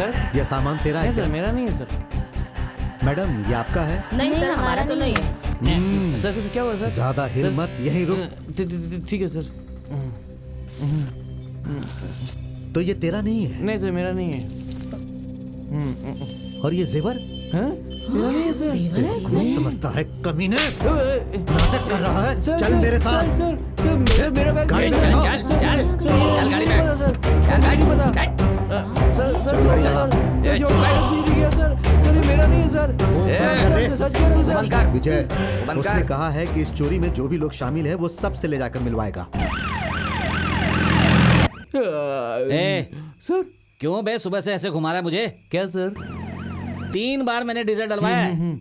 Sir यह सामान तेरा है नहीं क्या? सर, मेरा नहीं है सर। मैडम ये आपका है? नहीं सर, हमारा तो नहीं है। सर सर क्या हुआ सर? ज्यादा हिल मत, यहीं रुक। ठीक है सर। तो ये तेरा नहीं है? नहीं सर, मेरा नहीं है। और ये जेवर? हाँ? मेरा नहीं है सर। कौन समझता है कमीने? नाटक कर रहा है? सर, चल सर, मेरे साथ। सर, सर, मेरा बैग गाड़ी नहीं से है। उठाओ। सर, चल गाड़ी में। सर, नहीं पता। सर, सर, गाड़ी लगा। सर, जो बैग गिर गया सर, सर, ये मेरा नहीं है सर। सच कह रहा हूँ सर। कर। विजय, बंद उसने कर। कहा है कि इस चोरी में जो भी लोग शामिल है वो सबसे ले जाकर मिलवाएगा। ए, सर क्यों बे सुबह से ऐसे घुमा रहा है मुझे? क्या सर? 3 बार मैंने डीजल डलवाया है।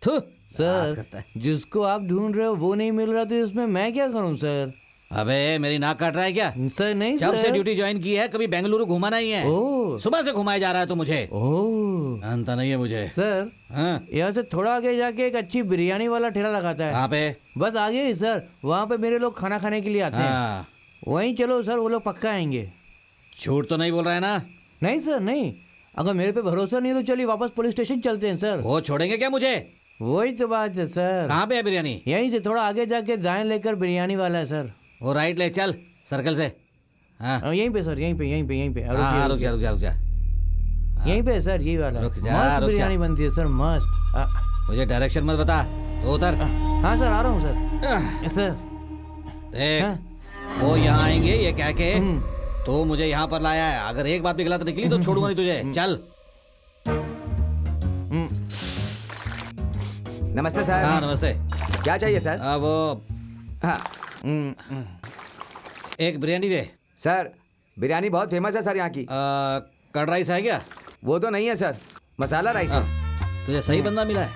थू, सर जिसको आप ढूंढ रहे हो वो नहीं मिल रहा, तो इसमें मैं क्या करूं सर? अबे मेरी नाक काट रहा है क्या? सर नहीं जब सर। से ड्यूटी ज्वाइन की है कभी बेंगलुरु घुमा नहीं है। ओह सुबह से घुमाया जा रहा है तो मुझे ओह जानता नहीं है मुझे। सर, हाँ, यहाँ से थोड़ा आगे जाके एक अच्छी बिरयानी वाला ठेला लगाता है। कहाँ पे? बस आगे ही सर, वहाँ पे मेरे लोग खाना खाने के लिए आते हैं। हाँ, वहीं चलो सर, वो लोग पक्का आएंगे। झूठ तो नहीं बोल रहा है ना? नहीं सर नहीं, अगर मेरे पे भरोसा नहीं है तो चलिए वापस पुलिस स्टेशन चलते हैं सर। वो छोड़ेंगे क्या मुझे? वही तो बात है सर। कहाँ पे है बिरयानी? यहीं से थोड़ा आगे जाके दाएं लेकर बिरयानी वाला है सर। वो राइट ले चल सर्कल से। हाँ यहीं पे सर, यहीं पे यहीं पे। हाँ, रुक जा रुक जा रुक जा। यहीं पे सर, यही वाला। रुक जा, मस्त रुक जा। बिरयानी बनती है सर, मस्त। मुझे डायरेक्शन मत बता, तो उतर। हाँ सर, आ रहा हूँ सर। सर देख, हाँ। वो यहाँ आएंगे ये कह के तो मुझे यहाँ पर लाया है। अगर एक बात भी गलत निकली तो छोड़ूंगा नहीं तुझे। चल। नमस्ते सर। हाँ नमस्ते। क्या चाहिए सर? वो हाँ एक बिरयानी दे। सर, बिरयानी बहुत फेमस है सर यहाँ की। कर्ड राइस है क्या? वो तो नहीं है सर, मसाला राइस है। तुझे सही बंदा मिला है।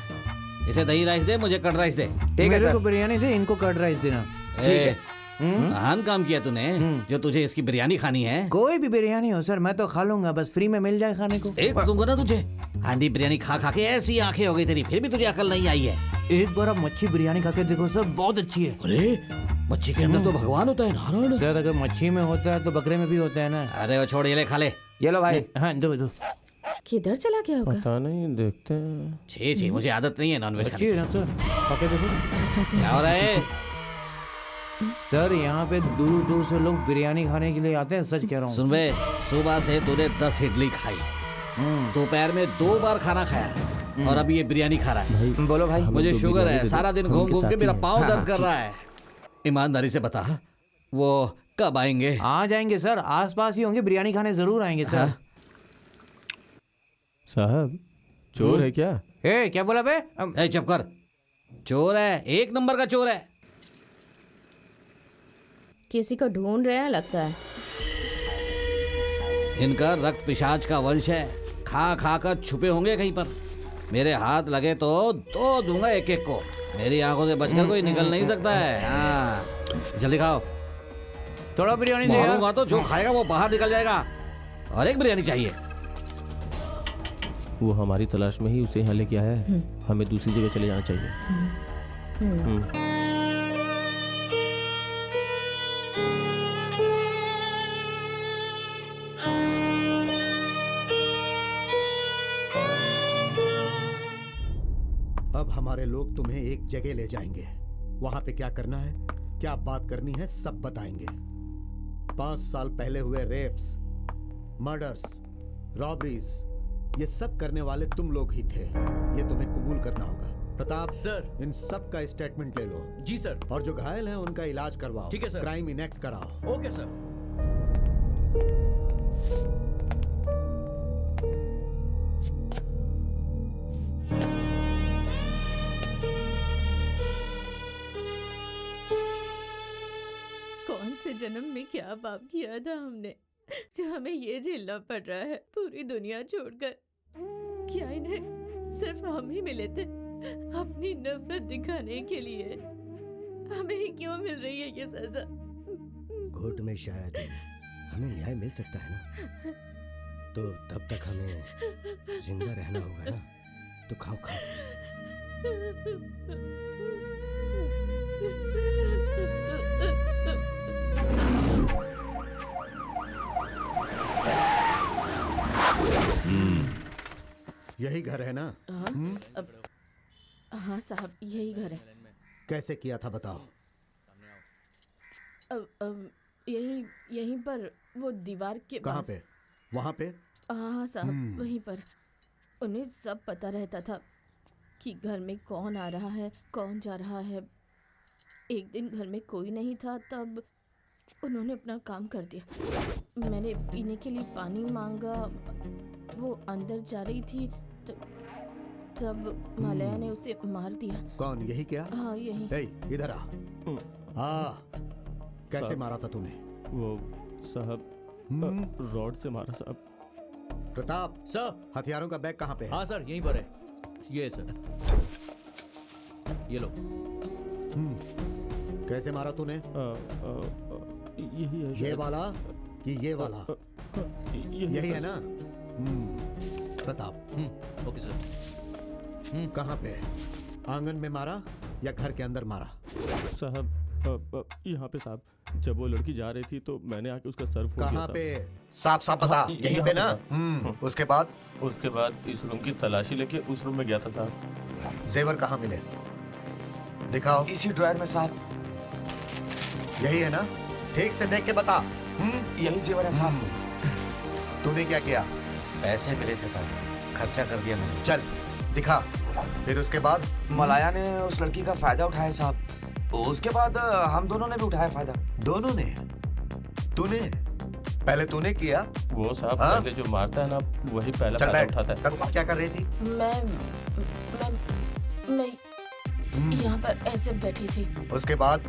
इसे दही राइस दे, मुझे कर्ड राइस दे। ठीक है मेरे सर। को बिरयानी दे, इनको कर्ड राइस देना। ठीक है। महान काम किया तूने, जो तुझे इसकी बिरयानी खानी है। कोई भी बिरयानी हो सर, मैं तो खा लूंगा, बस फ्री में मिल जाए खाने को। एक दूंगा ना तुझे। हांडी बिरयानी खा खा के ऐसी आंखें हो गई तेरी, फिर भी तुझे अकल नहीं आई है। एक बार आप मच्छी बिरयानी खा के देखो सर, बहुत अच्छी है। अरे मच्छी के अंदर तो भगवान होता है, नारायण। सर अगर मच्छी में होता है तो बकरे में भी होता है ना। अरे वो छोड़, ये ले खा ले। ये लो भाई। हाँ दो दो। किधर चला गया होगा? पता नहीं, देखते हैं। छी छी, मुझे आदत नहीं है नॉनवेज अच्छी खाने है ना सर, खा के देखो। की। क्या हो रहा है? सर यहाँ पे दूर दूर से लोग बिरयानी खाने के लिए आते हैं, सच कह रहा हूँ। सुन बे, सुबह से तूने 10 इडली खाई, दोपहर में 2 बार खाना खाया और अभी ये बिरयानी खा रहा है। बोलो भाई। मुझे शुगर है, सारा दिन घूम घूम के मेरा पाँव दर्द कर रहा है। ईमानदारी से बता, वो कब आएंगे? आ जाएंगे सर, आसपास ही होंगे, बिरयानी खाने जरूर आएंगे सर। साहब चोर है क्या? ए क्या बोला बे? ए चुप कर, चोर है, 1 नंबर का चोर है। किसी को ढूंढ रहे हैं लगता है। इनका रक्त पिशाच का वंश है, खा खा कर छुपे होंगे कहीं पर। मेरे हाथ लगे तो 2 दूंगा एक एक को। मेरी आंखों से बचकर कोई निकल नहीं सकता है। हाँ जल्दी खाओ। थोड़ा बिरयानी दे यार। मारूंगा तो जो खाएगा वो बाहर निकल जाएगा। और एक बिरयानी चाहिए। वो हमारी तलाश में ही उसे यहाँ लेके आया है, हमें दूसरी जगह चले जाना चाहिए। अब हमारे लोग तुम्हें एक जगह ले जाएंगे। वहां पे क्या करना है, क्या बात करनी है, सब बताएंगे। 5 साल पहले हुए रेप्स, मर्डर्स, रॉबरीज, ये सब करने वाले तुम लोग ही थे। ये तुम्हें कबूल करना होगा। प्रताप सर। इन सब का स्टेटमेंट ले लो। जी सर। और जो घायल हैं उनका इलाज करवाओ। ठीक है सर। क्राइम इनेक्ट कराओ। Okay sir. कौन से जन्म में क्या पाप किया था हमने, जो हमें ये झेलना पड़ रहा है पूरी दुनिया छोड़कर। क्या इन्हें सिर्फ हम ही मिले थे अपनी नफरत दिखाने के लिए? हमें ही क्यों मिल रही है ये सजा? कोर्ट में शायद हमें न्याय मिल सकता है ना, तो तब तक हमें जिंदा रहना होगा ना। तो खाओ खाओ। यही घर है ना? हाँ साहब, यही घर है। कैसे किया था बताओ। यहीं पर वो दीवार के कहाँ पास। पे? वहाँ पे? हाँ साहब, वहीं पर। उन्हें सब पता रहता था कि घर में कौन आ रहा है, कौन जा रहा है। एक दिन घर में कोई नहीं था, तब उन्होंने अपना काम कर दिया। मैंने पीने के लिए पानी मांगा, वो अंदर जा रही थी, तब मालया ने उसे मार दिया। कौन? यही क्या? हाँ यही। ए, इधर आ। कैसे मारा था तूने? वो साहब रॉड से मारा साहब। प्रताप सर। हथियारों का बैग कहाँ पे है? हाँ सर, यहीं पर है। ये सर, ये लो। कैसे मारा तूने? यही है ये शायद। वाला कि ये वाला? यही है ना? Pratap okay sir. कहाँ पे? आंगन में मारा या घर के अंदर मारा? साहब यहाँ पे साहब, जब वो लड़की जा रही थी तो मैंने आके उसका सर फोड़ दिया कहाँ साहब। पे? साफ साफ बता। हाँ, यहीं यहाँ पे पे ना? साहब। उसके बाद? उसके बाद इस रूम की तलाशी लेके उस रूम में गया था साहब। जेवर कहाँ मिले? दिखाओ। इसी ड्रायर में साहब। यही है ना? ठीक से देख के बता। यही जेवर है साहब। तूने क्या किया? पैसे मिले थे साहब, खर्चा कर दिया मैंने। चल दिखा। फिर उसके बाद? मलाया ने उस लड़की का फायदा उठाया साहब। उसके बाद हम दोनों ने भी उठाया फायदा। दोनों ने? तूने? पहले तूने किया? वो साहब हाँ? पहले जो मारता है ना, वही पहला चल फायदा बैठ। उठाता है। तब क्या कर रही थी? मैं यहाँ पर ऐसे बैठी थी। उसके बाद?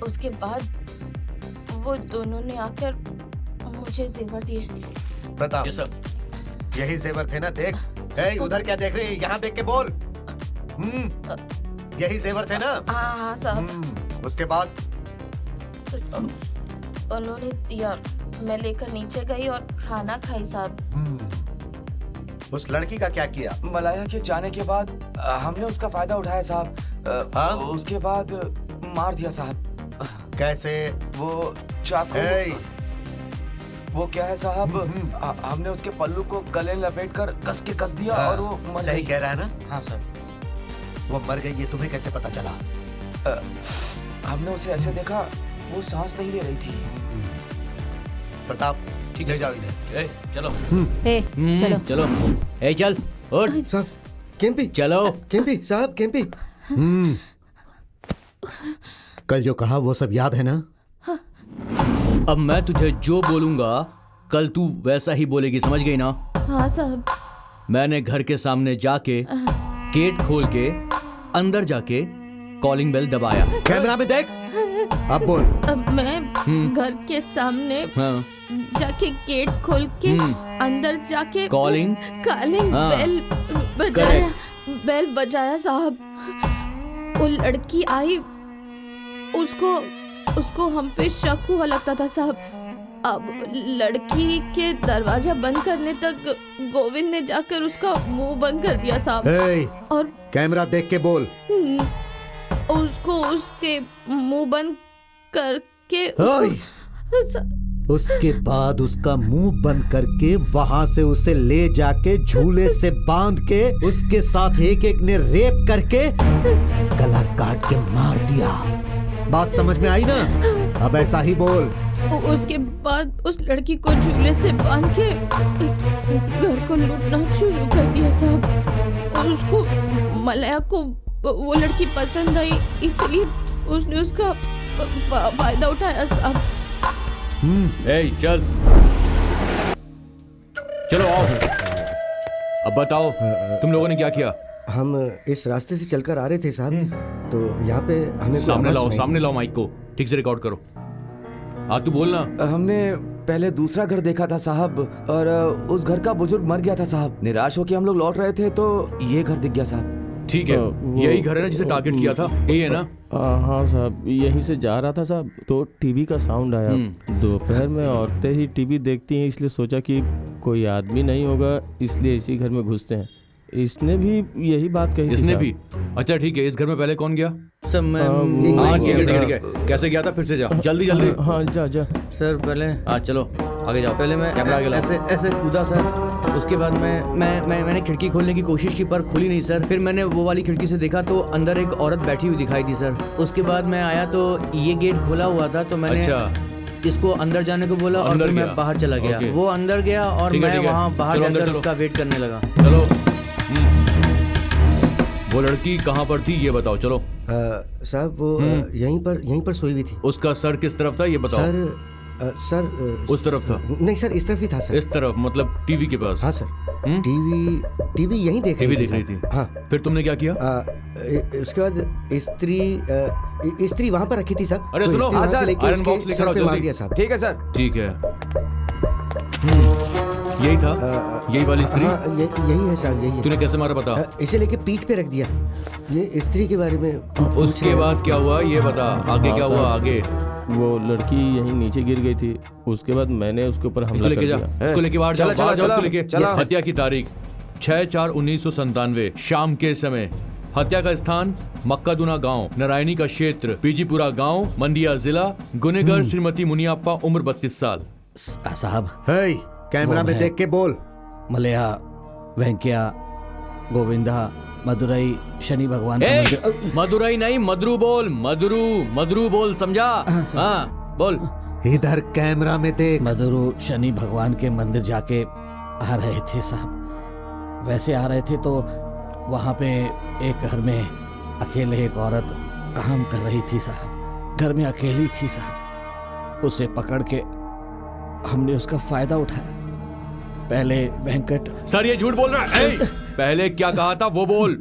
उसके बाद वो दोनों ने आकर मुझे जेवर दिए। प्रताप ये सर। यही जेवर थे ना? देख। ए, उधर क्या देख रही है? यहाँ देख के बोल। यही जेवर थे ना? हाँ साहब। उसके बाद? उन्होंने दिया, मैं लेकर नीचे गई और खाना खाई साहब। उस लड़की का क्या किया? मलाया के जाने के बाद हमने उसका फायदा उठाया साहब। हाँ? उसके बाद मार दिया साहब। कैसे? वो चाकू। वो क्या है साहब, हमने उसके पल्लू को गले में लपेट कर कस के कस दिया और वो मर सही गई। कह रहा है ना? हाँ सर। वो मर गई, ये तुम्हें कैसे पता चला? हमने उसे ऐसे देखा, वो सांस नहीं ले रही थी। प्रताप ठीक ले है जाओ इन्हें। ए, चलो। चलो। चलो। ए चल, उठ। साहब केम्पी, चलो। केम्पी साहब, केम्पी। कल जो कहा वो सब याद है ना? अब मैं तुझे जो बोलूंगा कल तू वैसा ही बोलेगी, समझ गई ना? हाँ साहब। मैंने घर के सामने जाके गेट खोल के अंदर जाके कॉलिंग बेल दबाया। कैमरा में देख। अब बोल। अब मैं घर के सामने हाँ। जाके गेट खोल के अंदर जाके कॉलिंग हाँ। बेल बजाया। बेल बजाया साहब। वो लड़की आई, उसको हम पे शक हुआ लगता था साहब। अब लड़की के दरवाजा बंद करने तक गोविंद ने जाकर उसका मुंह बंद कर दिया साहब। और कैमरा देख के बोल। उसको उसके मुंह बंद करके उसके बाद उसका मुंह बंद करके वहां से उसे ले जाके झूले से बांध के उसके साथ एक एक ने रेप करके गला काट के मार दिया। बात समझ में आई ना? अब ऐसा ही बोल। उसके बाद उस लड़की को झूले से बांध के घर को लूटना शुरू कर दिया साहब। और उसको मलया को वो लड़की पसंद आई, इसलिए उसने उसका फायदा उठाया साहब। ए चल, चलो आओ। अब बताओ तुम लोगों ने क्या किया? हम इस रास्ते से चलकर आ रहे थे साहब, तो यहाँ पे हमें कोई सामने आवाज लाओ, सुनाई सामने लाओ माइक को, ठीक से रिकॉर्ड करो। तू बोलना। हमने पहले दूसरा घर देखा था साहब, और उस घर का बुजुर्ग मर गया था साहब। निराश होकर हम लोग लौट रहे थे तो ये घर दिख गया साहब। ठीक है, यही घर है ना जिसे टारगेट किया था? यही है ना? हाँ साहब, यहीं से जा रहा था साहब, तो टीवी का साउंड आया। दोपहर में औरतें ही टीवी देखती हैं, इसलिए सोचा कि कोई आदमी नहीं होगा, इसलिए इसी घर में घुसते हैं। इसने भी यही बात कही। इसने भी? अच्छा ठीक है, इस घर में पहले कौन गया? सर मैं हाँ ठीक है ठीक है। कैसे गया था? फिर से जा, जल्दी जल्दी। हाँ जा जा। सर पहले हाँ चलो आगे जाओ। पहले मैं कैमरा आगे लाओ। ऐसे ऐसे कूदा सर, उसके बाद मैंने खिड़की खोलने की कोशिश की पर खुली नहीं सर। फिर मैंने वो वाली खिड़की से देखा तो अंदर एक औरत बैठी हुई दिखाई दी सर। उसके बाद मैं आया तो ये गेट खोला हुआ था तो मैंने इसको अंदर जाने को बोला और फिर मैं बाहर चला गया। वो अंदर गया और मैं वहाँ बाहर जाकर उसका वेट करने लगा। चलो। वो लड़की कहाँ पर थी ये बताओ। चलो। साहब वो यहीं पर सोई हुई थी। उसका सर किस तरफ था ये बताओ। सर उस तरफ था? नहीं सर, इस तरफ ही था सर। इस तरफ मतलब टीवी के पास? हाँ सर। टीवी यहीं देख रही थी। हाँ। फिर तुमने क्या किया? उसके बाद स्त्री वहाँ पर रखी थी साहब। अरे तो सुनो, आयरन बॉक्स लेकर आओ जल्दी। ठीक है सर। ठीक है। यही था? यही वाली स्त्री? यही है सर, यही है। तूने कैसे मारा बता? इसे लेके पीठ पे रख दिया। ये स्त्री के बारे में। उसके बाद क्या हुआ ये बता। आगे क्या हुआ? आगे वो लड़की यहीं नीचे गिर गई थी, उसके बाद मैंने उसके ऊपर हमला कर दिया। इसको लेके बाहर जाओ। चला। हत्या की तारीख 6/4/1997 शाम के समय। हत्या का स्थान मक्कादुना गांव, नारायणी का क्षेत्र, पीजीपुरा गांव, मंडिया जिला। गुनेगार श्रीमती मुनियाप्पा, उम्र 32 साल। साहब कैमरा में देख के बोल। मलया, वेंकैया, गोविंदा, मदुरई, शनि भगवान का मंदिर। मदुरई नहीं, मदरू बोल। मदरू बोल, समझा? हाँ बोल। इधर कैमरा में देख। मदुरु शनि भगवान के मंदिर जाके आ रहे थे साहब। वैसे आ रहे थे तो वहाँ पे एक घर में अकेले एक औरत काम कर रही थी साहब। घर में अकेली थी साहब। उसे पकड़ के हमने उसका फायदा उठाया। पहले वेंकट। सर ये झूठ बोल रहा है। पहले क्या कहा था वो बोल।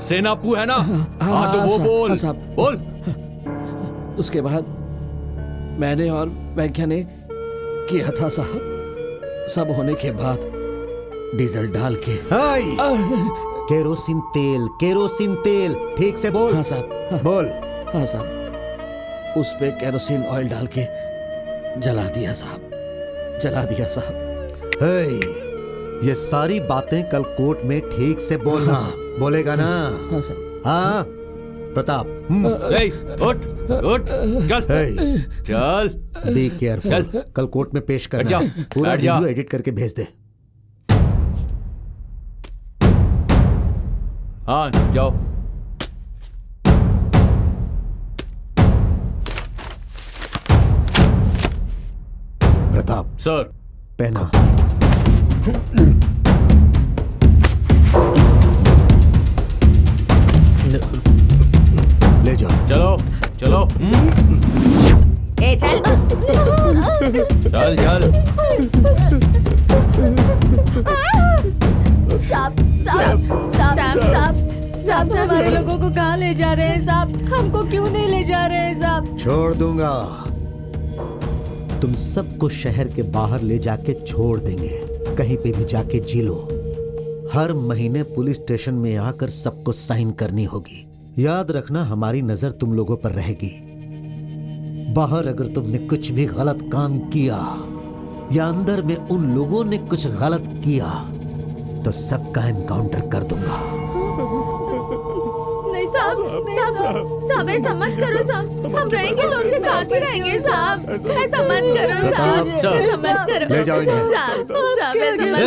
सेनापू है ना? हाँ तो वो बोल। बोल। उसके बाद मैंने और वेंकैया ने किया था साहब। सब होने के बाद डीजल डाल के। केरोसिन तेल ठीक से बोल। हाँ साहब। बोल। हाँ साहब, उस पे केरोसिन ऑयल डाल के जला दिया साहब। ये सारी बातें कल कोर्ट में ठीक से बोलना। हाँ, बोलेगा ना? हाँ साहब। हाँ प्रताप। उठ चल। Be careful. कल कोर्ट में पेश करना है। पूरा वीडियो एडिट करके भेज दे। हाँ जाओ। प्रताप सर। पहना। ले जाओ। चलो। ए चल। चल। साहब हमारे लोगों को कहाँ ले जा रहे हैं साहब? हमको क्यों नहीं ले जा रहे हैं साहब? छोड़ दूंगा। तुम सबको शहर के बाहर ले जाके छोड़ देंगे। कहीं पे भी जाके जी लो। हर महीने पुलिस स्टेशन में आकर सबको साइन करनी होगी। याद रखना हमारी नजर तुम लोगों पर रहेगी। बाहर अगर तुमने कुछ भी गलत काम किया या अंदर में उन लोगों ने कुछ गलत किया तो सबका एनकाउंटर कर दूंगा। नहीं साहब ऐसा मत करो साहब। हम रहेंगे तो उनके साथ ही रहेंगे साहब। ऐसा मत करो साहब। ऐसा मत करो। ले जाओ इन्हें। साहब ऐसा मत।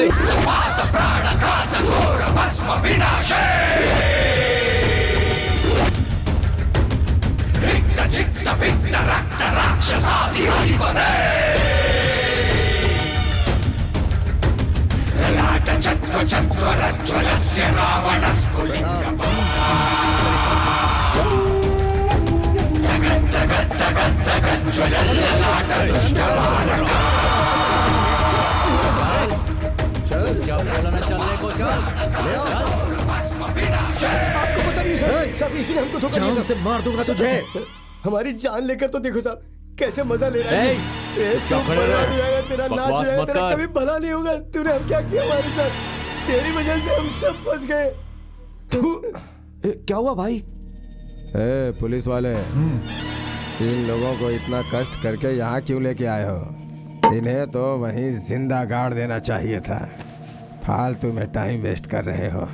जान से मार दूंगा तुझे। हमारी जान लेकर तो देखो साहब कैसे मजा ले रहा है। तेरा नाश बकवास है, मत तेरा कर। कभी भला नहीं होगा। तूने अब क्या किया हमारे साथ? तेरी वजह से हम सब फंस गए। क्या हुआ भाई? पुलिस वाले, इन लोगों को इतना कष्ट करके यहाँ क्यों लेके आए हो? इन्हें तो वहीं जिंदा गाड़ देना चाहिए था। फालतू में टाइम वेस्ट कर रहे हो।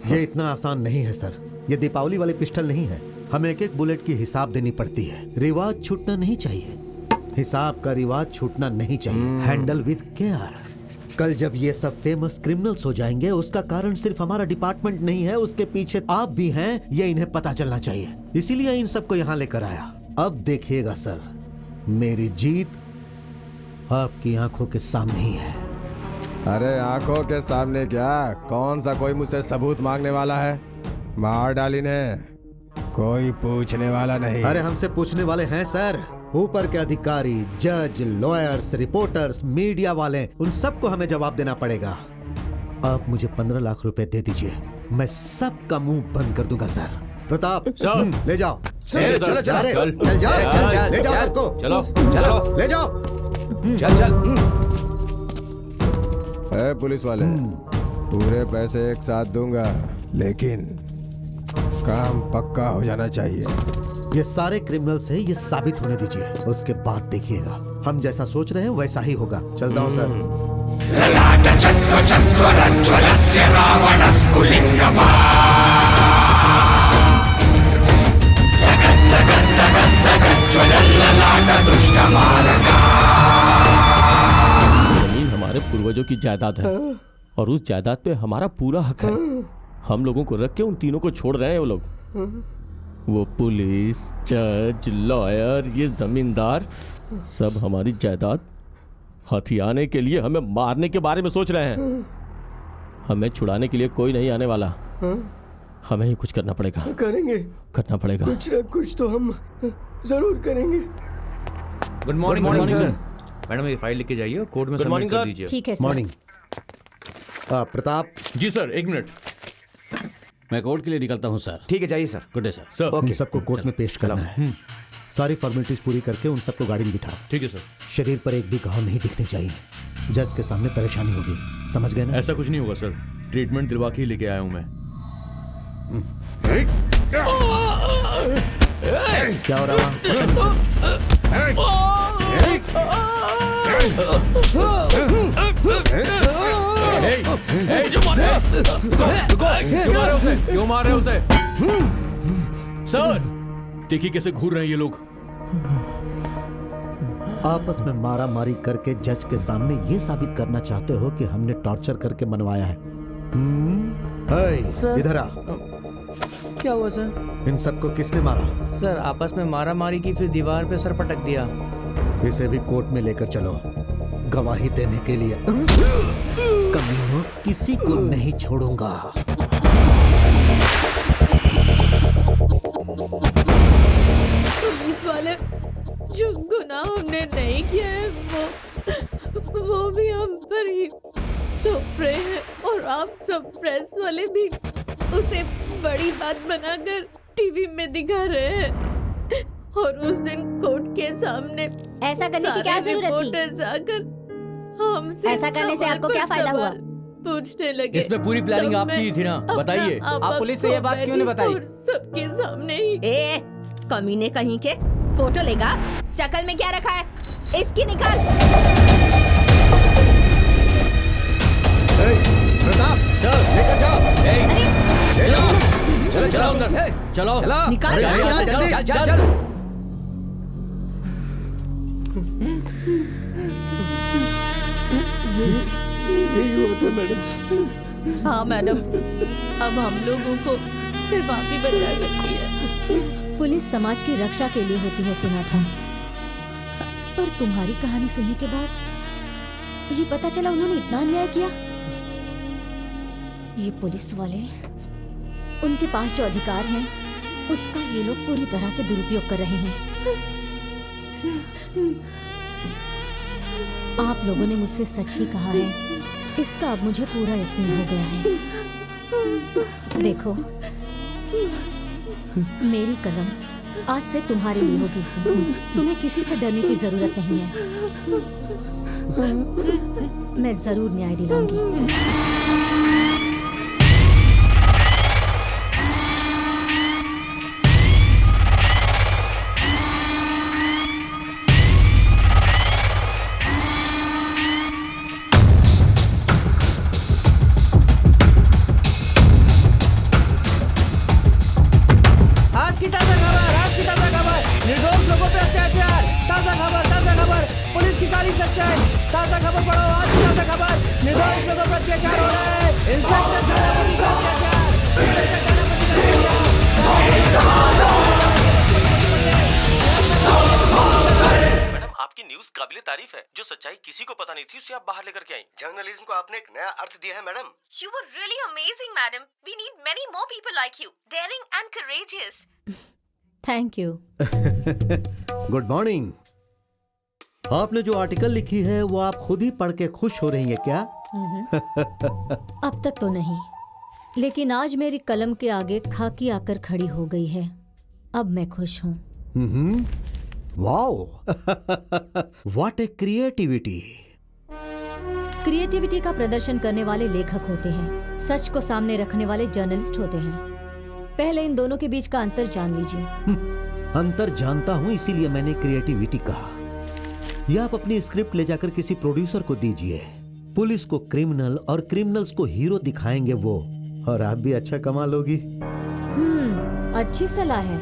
ये इतना आसान नहीं है सर। ये दीपावली वाली पिस्टल नहीं है। हमें एक एक बुलेट की हिसाब देनी पड़ती है। रिवाज छूटना नहीं चाहिए। हिसाब का रिवाज छूटना नहीं चाहिए। Handle with care. कल जब ये सब फेमस क्रिमिनल्स हो जाएंगे, उसका कारण सिर्फ हमारा डिपार्टमेंट नहीं है, उसके पीछे आप भी हैं, ये इन्हें पता चलना चाहिए। इसीलिए इन सबको यहाँ लेकर आया। अब देखिएगा सर, मेरी जीत आपकी आंखों के सामने ही है। अरे आंखों के सामने क्या, कौन सा कोई मुझसे सबूत मांगने वाला है? मार डाली ने, कोई पूछने वाला नहीं। अरे हमसे पूछने वाले हैं सर, ऊपर के अधिकारी, जज, लॉयर्स, रिपोर्टर्स, मीडिया वाले, उन सबको हमें जवाब देना पड़ेगा। आप मुझे 15 लाख रुपए दे दीजिए, मैं सबका मुंह बंद कर दूंगा सर। प्रताप सर। ले जाओ। चल, चल, चल, अरे, चल, चल जाओ, चल, ले जाओ चल, सबको। चलो चलो ले जाओ। चल चल। ए, पुलिस वाले, पूरे पैसे एक साथ दूंगा, लेकिन काम पक्का हो जाना चाहिए। ये सारे क्रिमिनल्स हैं, ये साबित होने दीजिए, उसके बाद देखिएगा हम जैसा सोच रहे हैं वैसा ही होगा। चलता हूँ सर। जमीन हमारे पूर्वजों की जायदाद है और उस जायदाद पे हमारा पूरा हक है। हम लोगों को रख के उन तीनों को छोड़ रहे हैं वो लोग। वो पुलिस, जज, लॉयर, ये जमींदार, सब हमारी जायदाद हथियाने के लिए हमें मारने के बारे में सोच रहे हैं। हमें छुड़ाने के लिए कोई नहीं आने वाला। हमें ही कुछ करना पड़ेगा। करेंगे, करना पड़ेगा। कुछ न कुछ तो हम जरूर करेंगे। Good morning morning, sir. Madam ये फाइल लेके जाइए, कोर्ट में Good सबमिट morning, कर sir. दीजिए। ठीक है सर। मॉर्निंग। प्रताप, जी सर, एक मिनट। मैं कोर्ट के लिए निकलता हूँ सर। ठीक है, जाइए sir. Good day sir. Sir उन सबको कोर्ट में पेश करना है। सारी फॉर्मेलिटीज पूरी करके उन सबको गाड़ी में बिठाओ। ठीक है सर। शरीर पर एक भी घाव नहीं दिखने चाहिए। जज के सामने परेशानी होगी, समझ गए ना? ऐसा कुछ नहीं होगा सर, ट्रीटमेंट दिलवा के ही लेके आया हूँ मैं। क्या हो रहा है? क्यों मार रहे हो उसे? सर देखिए कैसे घूर रहे हैं ये लोग। आपस में मारा मारी करके जज के सामने ये साबित करना चाहते हो कि हमने टॉर्चर करके मनवाया है? इधर आ। क्या हुआ सर? इन सबको किसने मारा? सर आपस में मारा मारी की, फिर दीवार पे सर पटक दिया। इसे भी कोर्ट में लेकर चलो गवाही देने के लिए। कमीनों, किसी को नहीं छोड़ूंगा। पुलिस वाले, जो गुनाह हमने नहीं किया है वो भी हम पर ही थोप रहे हैं, और आप सब प्रेस वाले भी उसे बड़ी बात बनाकर टीवी में दिखा रहे हैं। और उस दिन कोर्ट के सामने ऐसा करने की क्या जरूरत थी? रिपोर्टर्स आकर हमसे ऐसा करने से आपको क्या फायदा हुआ? पूछने लगे। इसमें पूरी प्लानिंग तब आपकी ही थी ना? मैं बताइए। अपना आप पुलिस से ये बात क्यों नहीं बताई? और सबके सामने ही। ए, कमीने कहीं के, फोटो लेगा? शक्ल में क्या रखा है? इसकी निकाल। प्रताप, लेकर जाओ। ले जाओ। चलो चलो अंदर। चलो चलो निकाल। अरे, यहाँ चल जल्दी। चल चल चल। यही हुआ था मैडम। हाँ मैडम, अब हम लोगों को सिर्फ आप ही बचा सकती है। पुलिस समाज की रक्षा के लिए होती है, सुना था। पर तुम्हारी कहानी सुनने के बाद ये पता चला उन्होंने इतना अन्याय किया। ये पुलिस वाले, उनके पास जो अधिकार हैं उसका ये लोग पूरी तरह से दुरुपयोग कर रहे हैं। आप लोगों ने मुझसे सच ही कहा है, इसका अब मुझे पूरा यकीन हो गया है। देखो, मेरी कलम आज से तुम्हारे लिए होगी। तुम्हें किसी से डरने की जरूरत नहीं है। मैं जरूर न्याय दिलाऊंगी। आज की ताजा खबर, निर्दोष लोगों पे अत्याचार। ताजा खबर, ताजा खबर। यहाँ पर पढ़ो आज की ताज़ा खबर। निर्दोष लोगों पर अत्याचार हो रहा है। इंस्पेक्टर थानापति पर अत्याचार। इंस्पेक्टर थानापति मैडम आपकी न्यूज़ काबिले तारीफ है। जो सच्चाई किसी को पता नहीं थी उसे आप बाहर लेकर के आई। जर्नलिज्म को आपने एक नया अर्थ दिया है madam. You were really amazing, madam. We need many more people like you, daring and courageous. Thank you. Good morning. आपने जो आर्टिकल लिखी है वो आप खुद ही पढ़ के खुश हो रही हैं क्या? अब तक तो नहीं, लेकिन आज मेरी कलम के आगे खाकी आकर खड़ी हो गई है। अब मैं खुश हूँ। Wow, what A creativity. Creativity का प्रदर्शन करने वाले लेखक होते हैं, सच को सामने रखने वाले जर्नलिस्ट होते हैं। पहले इन दोनों के बीच का अंतर जान लीजिए। अंतर जानता हूँ, इसीलिए मैंने क्रिएटिविटी कहा। यह आप अपनी स्क्रिप्ट ले जाकर किसी प्रोड्यूसर को दीजिए। पुलिस को क्रिमिनल और क्रिमिनल्स को हीरो दिखाएंगे वो, और आप भी अच्छा कमा लोगी। अच्छी सलाह है।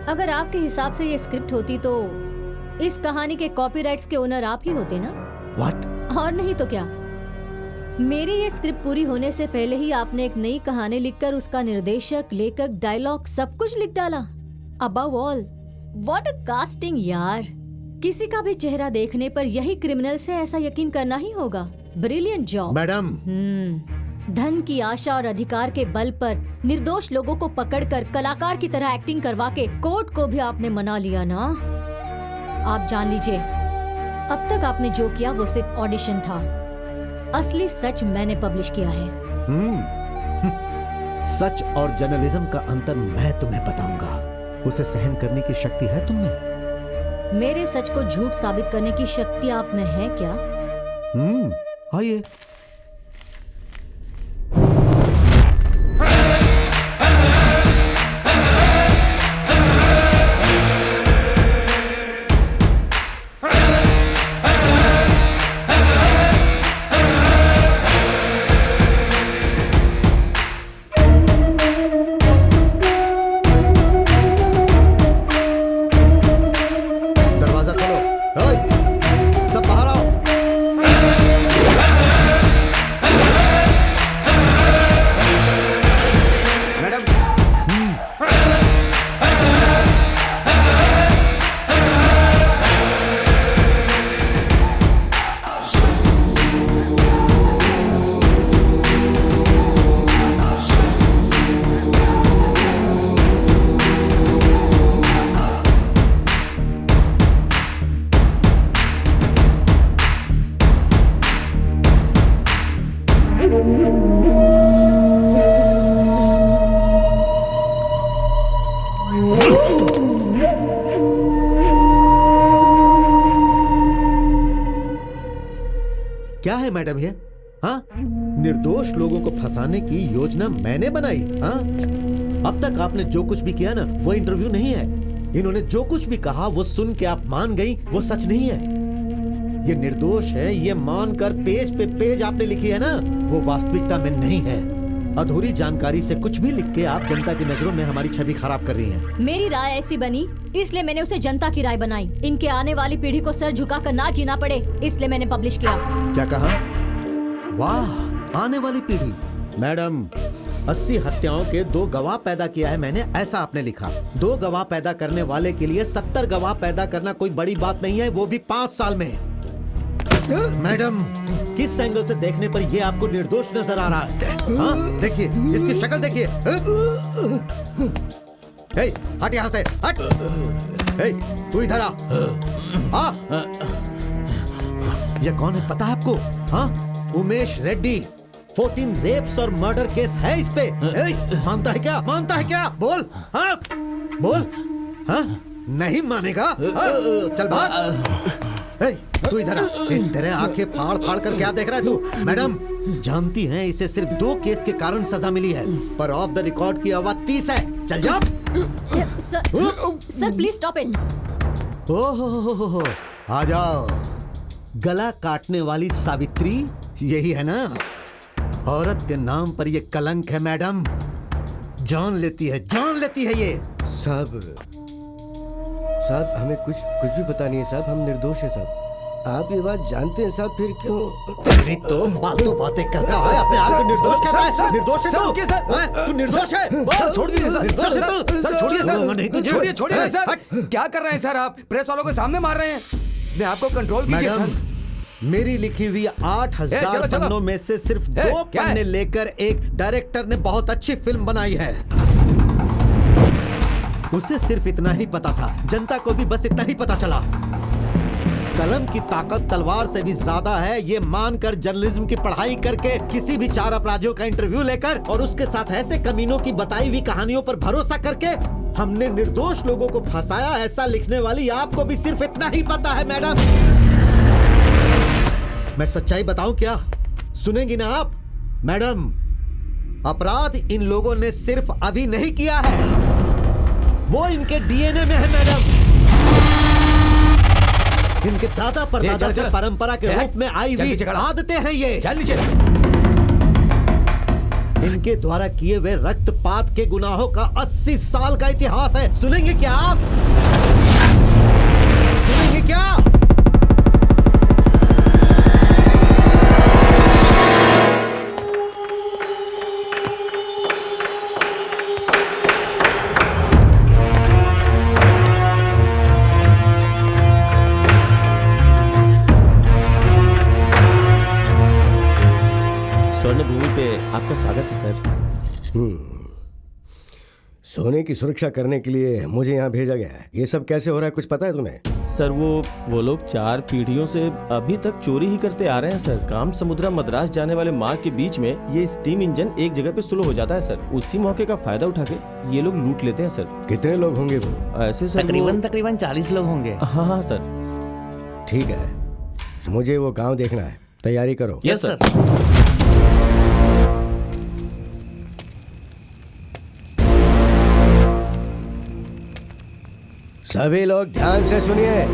अगर आपके हिसाब से ये स्क्रिप्ट होती तो इस कहानी के कॉपीराइट्स के ओनर आप ही होते ना? व्हाट? और नहीं तो क्या। मेरी ये स्क्रिप्ट पूरी होने से पहले ही आपने एक नई कहानी लिखकर उसका निर्देशक, लेखक, डायलॉग सब कुछ लिख डाला। Above all, what a casting यार। किसी का भी चेहरा देखने पर यही क्रिमिनल से ऐसा यकीन करना ही होगा। Brilliant job madam. धन की आशा और अधिकार के बल पर निर्दोष लोगों को पकड़कर कलाकार की तरह एक्टिंग करवा के कोर्ट को भी आपने मना लिया ना। आप जान लीजिए, अब तक आपने जो किया वो सिर्फ ऑडिशन था। असली सच मैंने पब्लिश किया है। सच और जर्नलिज्म का अंतर मैं तुम्हें बताऊंगा। उसे सहन करने की शक्ति है तुम में। मेरे सच को झूठ साबित करने की शक्ति आप में है क्या? आइए। दरवाजा खोलो। ओए, सब बाहर आओ। क्या है मैडम ये? हाँ, निर्दोष लोगों को फंसाने की योजना मैंने बनाई। हाँ, अब तक आपने जो कुछ भी किया ना वो इंटरव्यू नहीं है। इन्होंने जो कुछ भी कहा वो सुन के आप मान गई, वो सच नहीं है। ये निर्दोष है, ये मानकर पेज पे पेज आपने लिखी है ना, वो वास्तविकता में नहीं है। अधूरी जानकारी से कुछ भी लिख के आप जनता की नजरों में हमारी छवि खराब कर रही हैं। मेरी राय ऐसी बनी, इसलिए मैंने उसे जनता की राय बनाई। इनके आने वाली पीढ़ी को सर झुकाकर ना जीना पड़े, इसलिए मैंने पब्लिश किया। क्या कहा? वाह, आने वाली पीढ़ी। मैडम, 80 हत्याओं के 2 गवाह पैदा किया है मैंने, ऐसा आपने लिखा। 2 गवाह पैदा करने वाले के लिए 70 गवाह पैदा करना कोई बड़ी बात नहीं है, वो भी 5 साल में। मैडम, किस एंगल से देखने पर ये आपको निर्दोष नजर आ रहा है? हाँ, देखिए, इसकी शक्ल देखिए। हट यहाँ से, हट। तू इधर आ। ये कौन है पता है आपको? हाँ, उमेश रेड्डी। 14 रेप्स और मर्डर केस है इस पे। मानता है क्या? मानता है क्या? बोल। हाँ, बोल। हाँ, नहीं मानेगा? चल भाग। तू इधर आ। इस तरह आंखें फाड़ फाड़ कर क्या देख रहा है तू? मैडम, जानती हैं इसे सिर्फ 2 केस के कारण सजा मिली है, पर ऑफ द रिकॉर्ड की आवाज 30 है। चल जा। Sir please stop it. ओहो, आ जाओ। गला काटने वाली सावित्री यही है ना? औरत के नाम पर ये कलंक है मैडम। जान लेती है ये। साहब हमें कुछ भी पता नहीं है साहब, हम निर्दोष हैं साहब। आप ये बात जानते हैं साहब, फिर क्यों? तेरी तो फालतू बातें करता है, अपने आप को निर्दोष कहता है। निर्दोष है तू? हैं? तू निर्दोष है? सर छोड़ दीजिए सर, निर्दोष है सर, तू? सर छोड़िए सर, नहीं तुझे। छोड़िए छोड़िए सर, क्या कर रहे हैं सर आप? प्रेस वालों के सामने मार रहे हैं, मैं आपको कंट्रोल कीजिए मैडम, सर। मेरी लिखी हुई 8000 चलो, चलो। पन्नों में से सिर्फ 2 क्या है? पन्ने लेकर एक डायरेक्टर ने बहुत अच्छी फिल्म बनाई है। उसे सिर्फ इतना ही पता था, जनता को भी बस इतना ही पता चला। कलम की ताकत तलवार से भी ज्यादा है, ये मानकर जर्नलिज्म की पढ़ाई करके किसी भी 4 अपराधियों का इंटरव्यू लेकर और उसके साथ ऐसे कमीनों की बताई हुई कहानियों पर भरोसा करके हमने निर्दोष लोगों को फंसाया। ऐसा लिखने वाली आपको भी सिर्फ इतना ही पता है मैडम। मैं सच्चाई बताऊं क्या? सुनेंगी ना आप? मैडम, अपराध इन लोगों ने सिर्फ अभी नहीं किया है, वो इनके डीएनए में है मैडम। इनके दादा परदादा से परंपरा के रूप में आई हुई आदतें हैं ये। इनके द्वारा किए हुए रक्तपात के गुनाहों का 80 साल का इतिहास है। सुनेंगे क्या आप? सुनेंगे क्या? स्वर्ण भूमि पे आपका स्वागत है सर। सोने की सुरक्षा करने के लिए मुझे यहाँ भेजा गया है। ये सब कैसे हो रहा है, कुछ पता है तुम्हें? सर वो लोग 4 पीढ़ियों से अभी तक चोरी ही करते आ रहे हैं सर। काम समुद्रा मद्रास जाने वाले मार्ग के बीच में ये स्टीम इंजन एक जगह पे स्लो हो जाता है सर। उसी मौके का फायदा उठा के ये लोग लूट लेते हैं सर। कितने लोग होंगे वो? ऐसे सर तकरीबन 40 लोग होंगे। हाँ सर। ठीक है, मुझे वो गांव देखना है, तैयारी करो। Yes sir. सभी लोग ध्यान से सुनिए,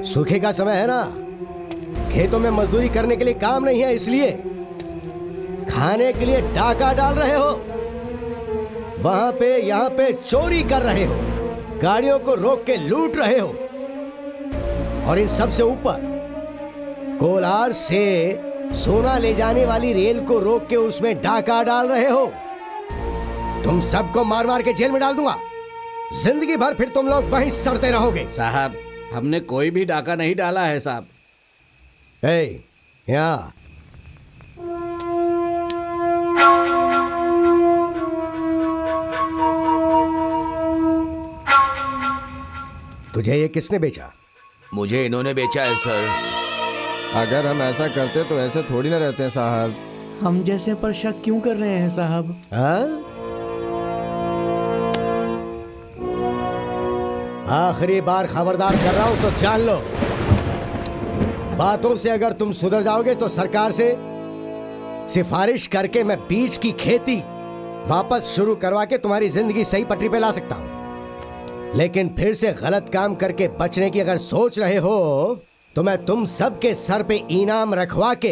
सूखे का समय है ना, खेतों में मजदूरी करने के लिए काम नहीं है, इसलिए खाने के लिए डाका डाल रहे हो, वहां पे यहाँ पे चोरी कर रहे हो, गाड़ियों को रोक के लूट रहे हो, और इन सब से ऊपर कोलार से सोना ले जाने वाली रेल को रोक के उसमें डाका डाल रहे हो। तुम सबको मार मार के जेल में डाल दूंगा, जिंदगी भर फिर तुम लोग वहीं सड़ते रहोगे। साहब, हमने कोई भी डाका नहीं डाला है साहब। यहाँ तुझे ये किसने बेचा? मुझे इन्होंने बेचा है सर। अगर हम ऐसा करते तो ऐसे थोड़ी ना रहते हैं साहब। हम जैसे पर शक क्यों कर रहे हैं साहब? हाँ? आखिरी बार खबरदार कर रहा हूं, तो जान लो, बातों से अगर तुम सुधर जाओगे तो सरकार से सिफारिश करके मैं बीज की खेती वापस शुरू करवा के तुम्हारी जिंदगी सही पटरी पे ला सकता हूं। लेकिन फिर से गलत काम करके बचने की अगर सोच रहे हो तो मैं तुम सबके सर पे इनाम रखवा के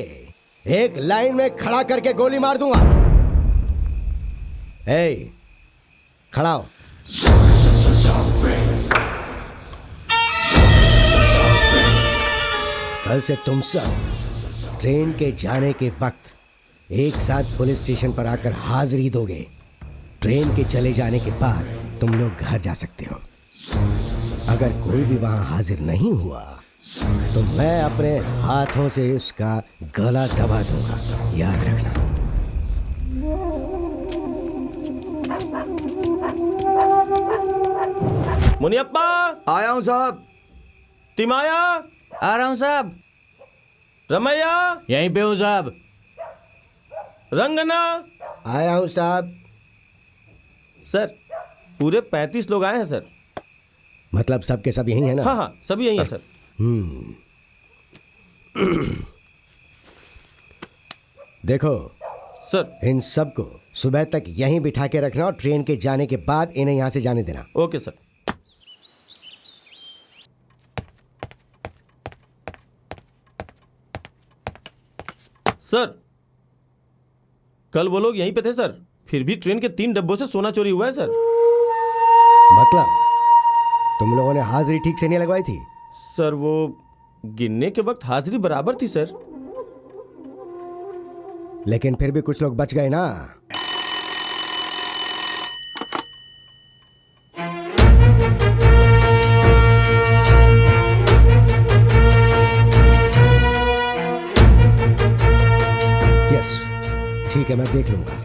एक लाइन में खड़ा करके गोली मार दूंगा। खड़ा हो। कल से तुम सब ट्रेन के जाने के वक्त एक साथ पुलिस स्टेशन पर आकर हाजिरी दोगे। ट्रेन के चले जाने के बाद तुम लोग घर जा सकते हो। अगर कोई भी वहां हाजिर नहीं हुआ तो मैं अपने हाथों से उसका गला दबा दूंगा, याद रखना। मुनियप्पा, आया हूँ साहब। तिमाया, आ रहा हूँ साहब। रमैया, यहीं पे हूँ साहब। रंगना, आया हूँ साहब। सर पूरे 35 लोग आए हैं सर। मतलब सब के सब यही है ना? हाँ हाँ, सभी यही है सर। देखो सर, इन सबको सुबह तक यहीं बिठा के रखना और ट्रेन के जाने के बाद इन्हें यहाँ से जाने देना। Okay sir. सर, कल वो लोग यहीं पे थे सर, फिर भी ट्रेन के 3 डब्बों से सोना चोरी हुआ है सर। मतलब तुम लोगों ने हाजिरी ठीक से नहीं लगवाई थी? सर वो गिनने के वक्त हाजिरी बराबर थी सर। लेकिन फिर भी कुछ लोग बच गए ना। यस, ठीक है, मैं देख लूंगा।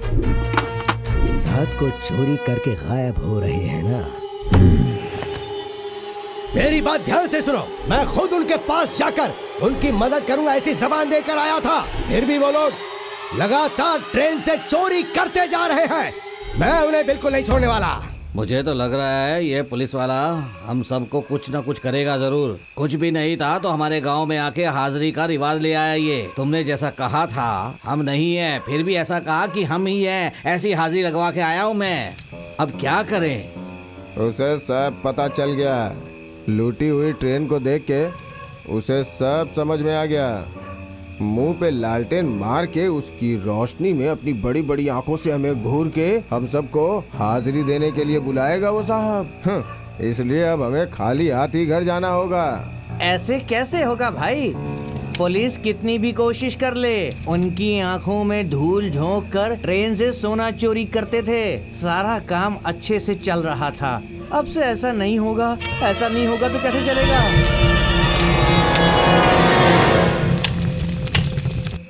रात को चोरी करके गायब हो रहे हैं ना। मेरी बात ध्यान से सुनो, मैं खुद उनके पास जाकर उनकी मदद करूंगा ऐसी जबान देकर आया था। फिर भी वो लोग लगातार ट्रेन से चोरी करते जा रहे हैं। मैं उन्हें बिल्कुल नहीं छोड़ने वाला। मुझे तो लग रहा है ये पुलिस वाला हम सबको कुछ ना कुछ करेगा जरूर। कुछ भी नहीं था तो हमारे गांव में आके हाजिरी का रिवाज ले आया ये। तुमने जैसा कहा था हम नहीं है, फिर भी ऐसा कहा कि हम ही है, ऐसी हाजिरी लगवा के आया हूँ मैं। अब क्या करें? उसे सब पता चल गया। लूटी हुई ट्रेन को देख के उसे सब समझ में आ गया। मुंह पे लालटेन मार के उसकी रोशनी में अपनी बड़ी बड़ी आंखों से हमें घूर के हम सबको हाजिरी देने के लिए बुलाएगा वो साहब। इसलिए अब हमें खाली हाथ ही घर जाना होगा। ऐसे कैसे होगा भाई? पुलिस कितनी भी कोशिश कर ले, उनकी आंखों में धूल झोंक कर ट्रेन से सोना चोरी करते थे। सारा काम अच्छे से चल रहा था। अब से ऐसा नहीं होगा। ऐसा नहीं होगा तो कैसे चलेगा?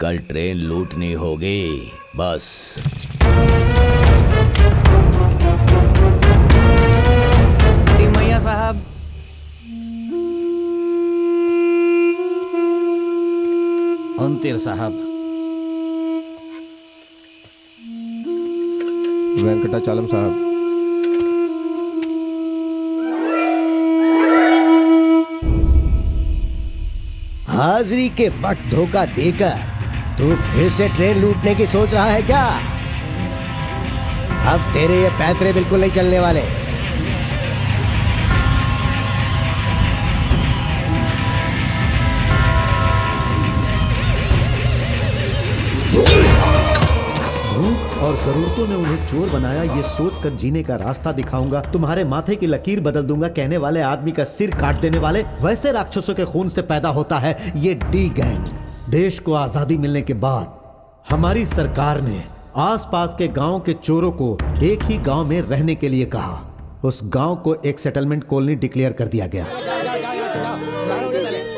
कल ट्रेन लूटनी होगी बस। तिमैया साहब, अंतिर साहब, वेंकटाचलम साहब, हाजिरी के वक्त धोखा देकर तू फिर से ट्रेन लूटने की सोच रहा है क्या? अब तेरे ये पैतरे बिल्कुल नहीं चलने वाले। भूख और जरूरतों ने उन्हें चोर बनाया, ये सोचकर जीने का रास्ता दिखाऊंगा। तुम्हारे माथे की लकीर बदल दूंगा। कहने वाले आदमी का सिर काट देने वाले वैसे राक्षसों के खून से पैदा होता है ये डी गैंग। देश को आजादी मिलने के बाद हमारी सरकार ने आसपास के गांव के चोरों को एक ही गांव में रहने के लिए कहा। उस गांव को एक सेटलमेंट कॉलोनी डिक्लेयर कर दिया गया।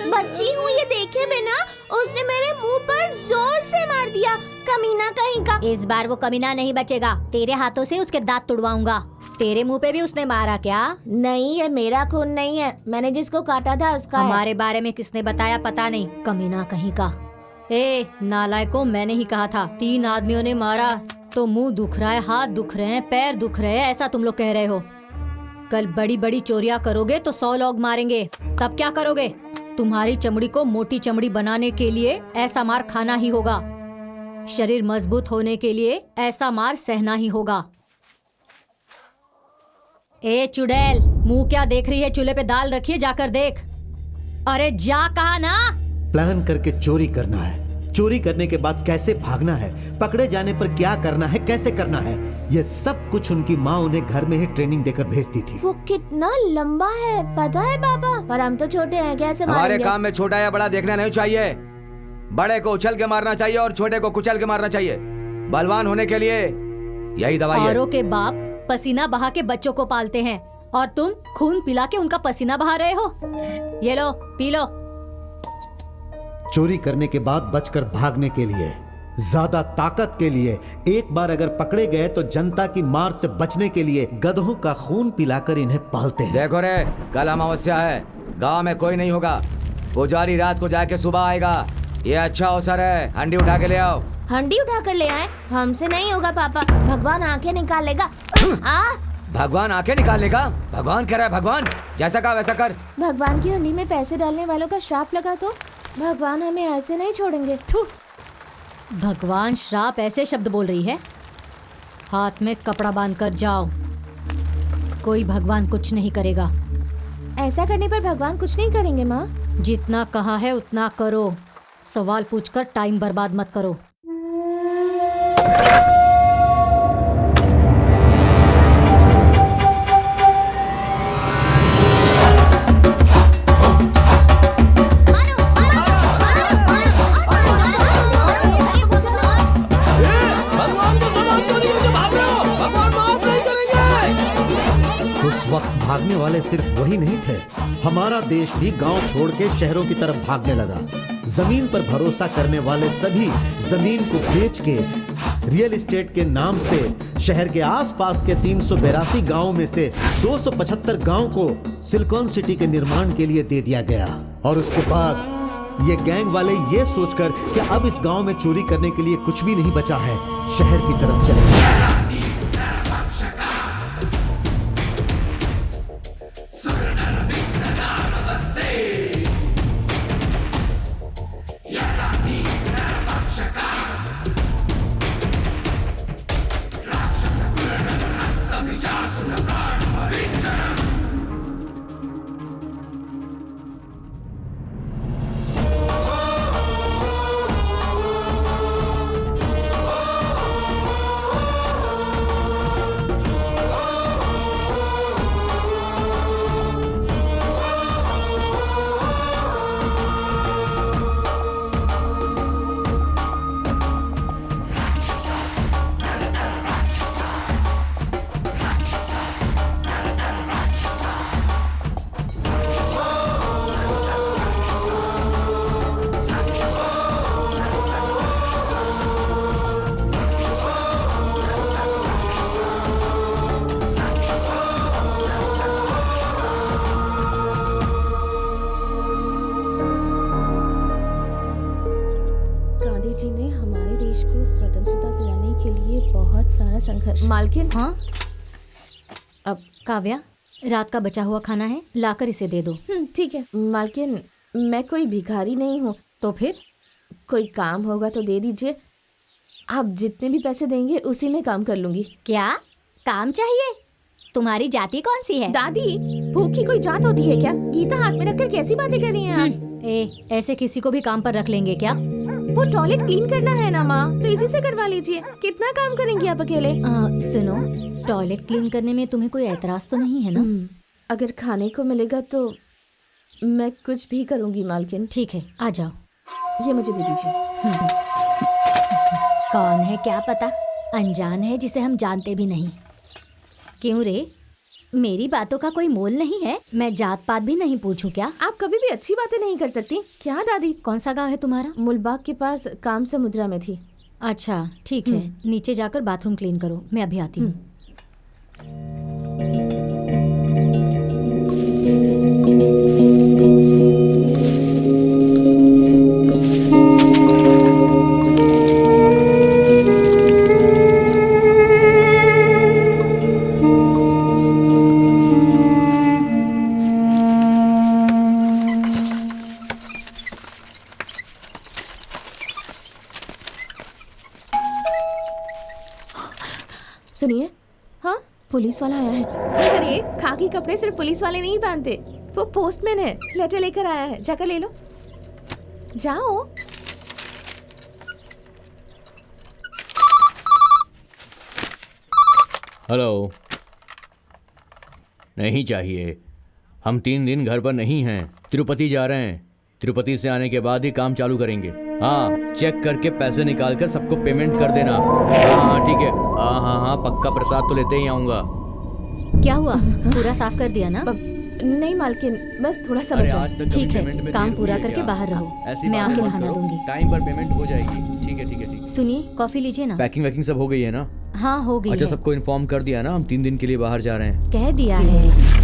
बच्ची हूँ, ये देखे बिना उसने मेरे मुंह पर जोर से मार दिया, कमीना कहीं का। इस बार वो कमीना नहीं बचेगा। तेरे हाथों से उसके दांत तुड़वाऊंगा। तेरे मुंह पे भी उसने मारा क्या? नहीं, ये मेरा खून नहीं है, मैंने जिसको काटा था उसका हमारे बारे में किसने बताया पता नहीं, कमीना कहीं का। ए नालायकों, मैंने ही कहा था। 3 आदमियों ने मारा तो मुंह दुख रहा है, हाथ दुख रहे हैं, पैर दुख रहे हैं, ऐसा तुम लोग कह रहे हो। कल बड़ी बड़ी चोरियां करोगे तो 100 लोग मारेंगे, तब क्या करोगे? तुम्हारी चमड़ी को मोटी चमड़ी बनाने के लिए ऐसा मार खाना ही होगा। शरीर मजबूत होने के लिए ऐसा मार सहना ही होगा। ए चुड़ैल, मुंह क्या देख रही है? चूल्हे पे दाल रखी है, जाकर देख। अरे जा, कहा ना। प्लान करके चोरी करना है, चोरी करने के बाद कैसे भागना है, पकड़े जाने पर क्या करना है, कैसे करना है, ये सब कुछ उनकी माँ उन्हें घर में ही ट्रेनिंग देकर भेजती थी। वो कितना लंबा है पता है पापा? पर हम तो छोटे हैं, कैसे हमारे मारेंगे? काम में छोटा या बड़ा देखना नहीं चाहिए। बड़े को उछल के मारना चाहिए और छोटे को कुचल के मारना चाहिए। बलवान होने के लिए यही दवाई है। औरों के बाप पसीना बहा के बच्चों को पालते हैं और तुम खून पिला के उनका पसीना बहा रहे हो। ये लो, पी लो। चोरी करने के बाद बचकर भागने के लिए, ज्यादा ताकत के लिए, एक बार अगर पकड़े गए तो जनता की मार से बचने के लिए गधों का खून पिलाकर इन्हें पालते हैं। देखो रे, कल अमावस्या है, गांव में कोई नहीं होगा। पुजारी रात को जाके सुबह आएगा। ये अच्छा अवसर है, हंडी उठा के ले आओ। हंडी उठा कर ले आए? हमसे नहीं होगा पापा, भगवान आंखें निकाल लेगा। भगवान आंखें निकालने का? भगवान कह रहा है भगवान, जैसा कहा वैसा कर। भगवान की हंडी में पैसे डालने वालों का श्राप लगा तो भगवान हमें ऐसे नहीं छोड़ेंगे। भगवान श्राप, ऐसे शब्द बोल रही है? हाथ में कपड़ा बांध कर जाओ। कोई भगवान कुछ नहीं करेगा। ऐसा करने पर भगवान कुछ नहीं करेंगे माँ? जितना कहा है उतना करो। सवाल पूछकर टाइम बर्बाद मत करो। मारो वाले सिर्फ वही नहीं थे, हमारा देश भी गांव छोड़ के शहरों की तरफ भागने लगा। जमीन पर भरोसा करने वाले सभी जमीन को बेच के रियल एस्टेट के नाम से शहर के आसपास के 382 गांवों में से 275 गांव को सिलिकॉन सिटी के निर्माण के लिए दे दिया गया। और उसके बाद ये गैंग वाले ये सोचकर कि अब इस गांव में चोरी करने के लिए कुछ भी नहीं बचा है, शहर की तरफ चले गए। मालकिन। हाँ अब काव्या, रात का बचा हुआ खाना है, लाकर इसे दे दो। ठीक है मालकिन, मैं कोई भिखारी नहीं हूँ। तो फिर कोई काम होगा तो दे दीजिए, आप जितने भी पैसे देंगे उसी में काम कर लूंगी। क्या काम चाहिए? तुम्हारी जाति कौन सी है? दादी, भूख की कोई जात होती है क्या? गीता हाथ में रखकर कैसी बातें कर रही हैं आप? ऐसे किसी को भी काम पर रख लेंगे क्या? वो टॉयलेट क्लीन करना है ना माँ, तो इसी से करवा लीजिए। कितना काम करेंगी आप अकेले? सुनो, टॉयलेट क्लीन करने में तुम्हें कोई एतराज तो नहीं है ना? अगर खाने को मिलेगा तो मैं कुछ भी करूँगी मालकिन। ठीक है, आ जाओ। ये मुझे दे दीजिए। कौन है क्या पता, अनजान है जिसे हम जानते भी नहीं। क्यों रे, मेरी बातों का कोई मोल नहीं है? मैं जात पात भी नहीं पूछूं क्या? आप कभी भी अच्छी बातें नहीं कर सकती क्या दादी? कौन सा गांव है तुम्हारा? मुलबाग के पास काम समुद्रा में थी। अच्छा ठीक है, नीचे जाकर बाथरूम क्लीन करो, मैं अभी आती हूँ। सुनिए, हाँ पुलिस वाला आया है। अरे खाकी कपड़े सिर्फ पुलिस वाले नहीं पहनते, वो पोस्टमैन है, लेटर लेकर आया है, जाकर ले लो। जाओ। हेलो, नहीं चाहिए, हम 3 दिन घर पर नहीं हैं, तिरुपति जा रहे हैं। तिरुपति से आने के बाद ही काम चालू करेंगे। हाँ, चेक करके पैसे निकाल कर सबको पेमेंट कर देना। हाँ ठीक है, हाँ, पक्का प्रसाद तो लेते ही आऊँगा। क्या हुआ, पूरा साफ कर दिया ना? नहीं मालकिन, बस थोड़ा सा बचा। ठीक है, काम पूरा करके बाहर रहो, मैं आके नहाना दूंगी। टाइम पर पेमेंट हो जाएगी। ठीक है। सुनिए, कॉफी लीजिए ना। पैकिंग वैकिंग सब हो गई है ना? हाँ हो गई। अच्छा, सबको इन्फॉर्म कर दिया ना, हम 3 दिन के लिए बाहर जा रहे हैं। कह दिया है।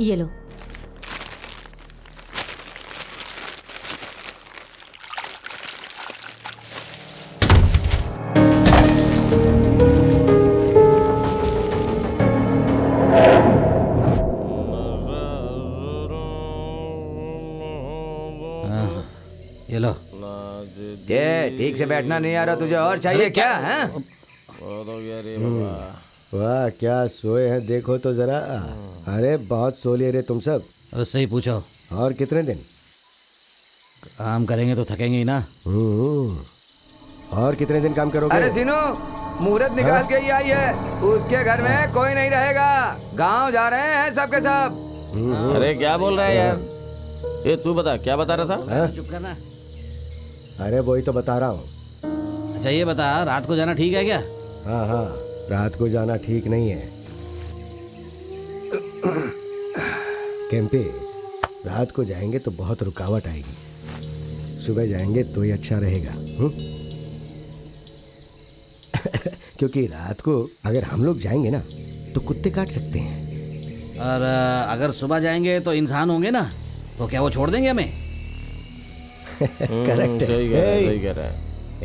ये लो। ये लो। ठीक से बैठना नहीं आ रहा तुझे, और चाहिए क्या है? वाह क्या सोए हैं, देखो तो जरा। अरे बहुत सो लिए रे तुम सब। उससे ही पूछो। और कितने दिन काम करेंगे तो थकेंगे ही ना। और कितने दिन काम करोगे? अरे सिनो, मुहूर्त निकाल के ही आई है, उसके घर में कोई नहीं रहेगा, गांव जा रहे हैं सबके सब। अरे क्या बोल रहा है यार? ए तू बता, क्या बता रहा था? हाँ? चुप करना। अरे वही तो बता रहा हूँ। अच्छा ये बता, रात को जाना ठीक है क्या? हाँ हाँ, रात को जाना ठीक नहीं है। केम्पे, रात को जाएंगे तो बहुत रुकावट आएगी, सुबह जाएंगे तो ही अच्छा रहेगा। क्योंकि रात को अगर हम लोग जाएंगे ना तो कुत्ते काट सकते हैं। और अगर सुबह जाएंगे तो इंसान होंगे ना, तो क्या वो छोड़ देंगे हमें? करेक्ट सही कह रहा है।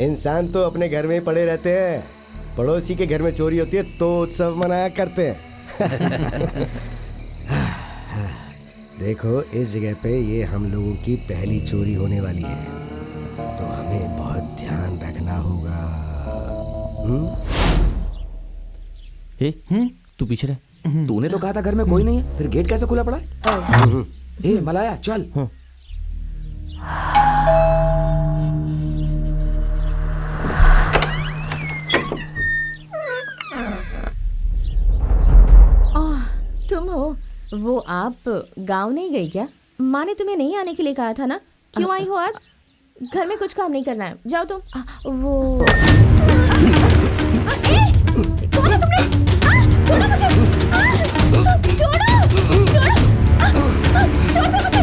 इंसान तो अपने घर में ही पड़े रहते हैं, पड़ोसी के घर में चोरी होती है तो उत्सव मनाया करते हैं। देखो इस जगह पे ये हम लोगों की पहली चोरी होने वाली है, तो हमें बहुत ध्यान रखना होगा। तू पीछे रह। तूने तो कहा था घर में कोई नहीं है, फिर गेट कैसे खुला पड़ा है? ए मलाया चल। तुम हो? वो आप गांव नहीं गई क्या? माँ ने तुम्हें नहीं आने के लिए कहा था ना? क्यों आई हो आज? घर में कुछ काम नहीं करना है, जाओ तुम। वो कौन है तुमने? छोड़ो मुझे! छोड़ो! छोड़ दो मुझे!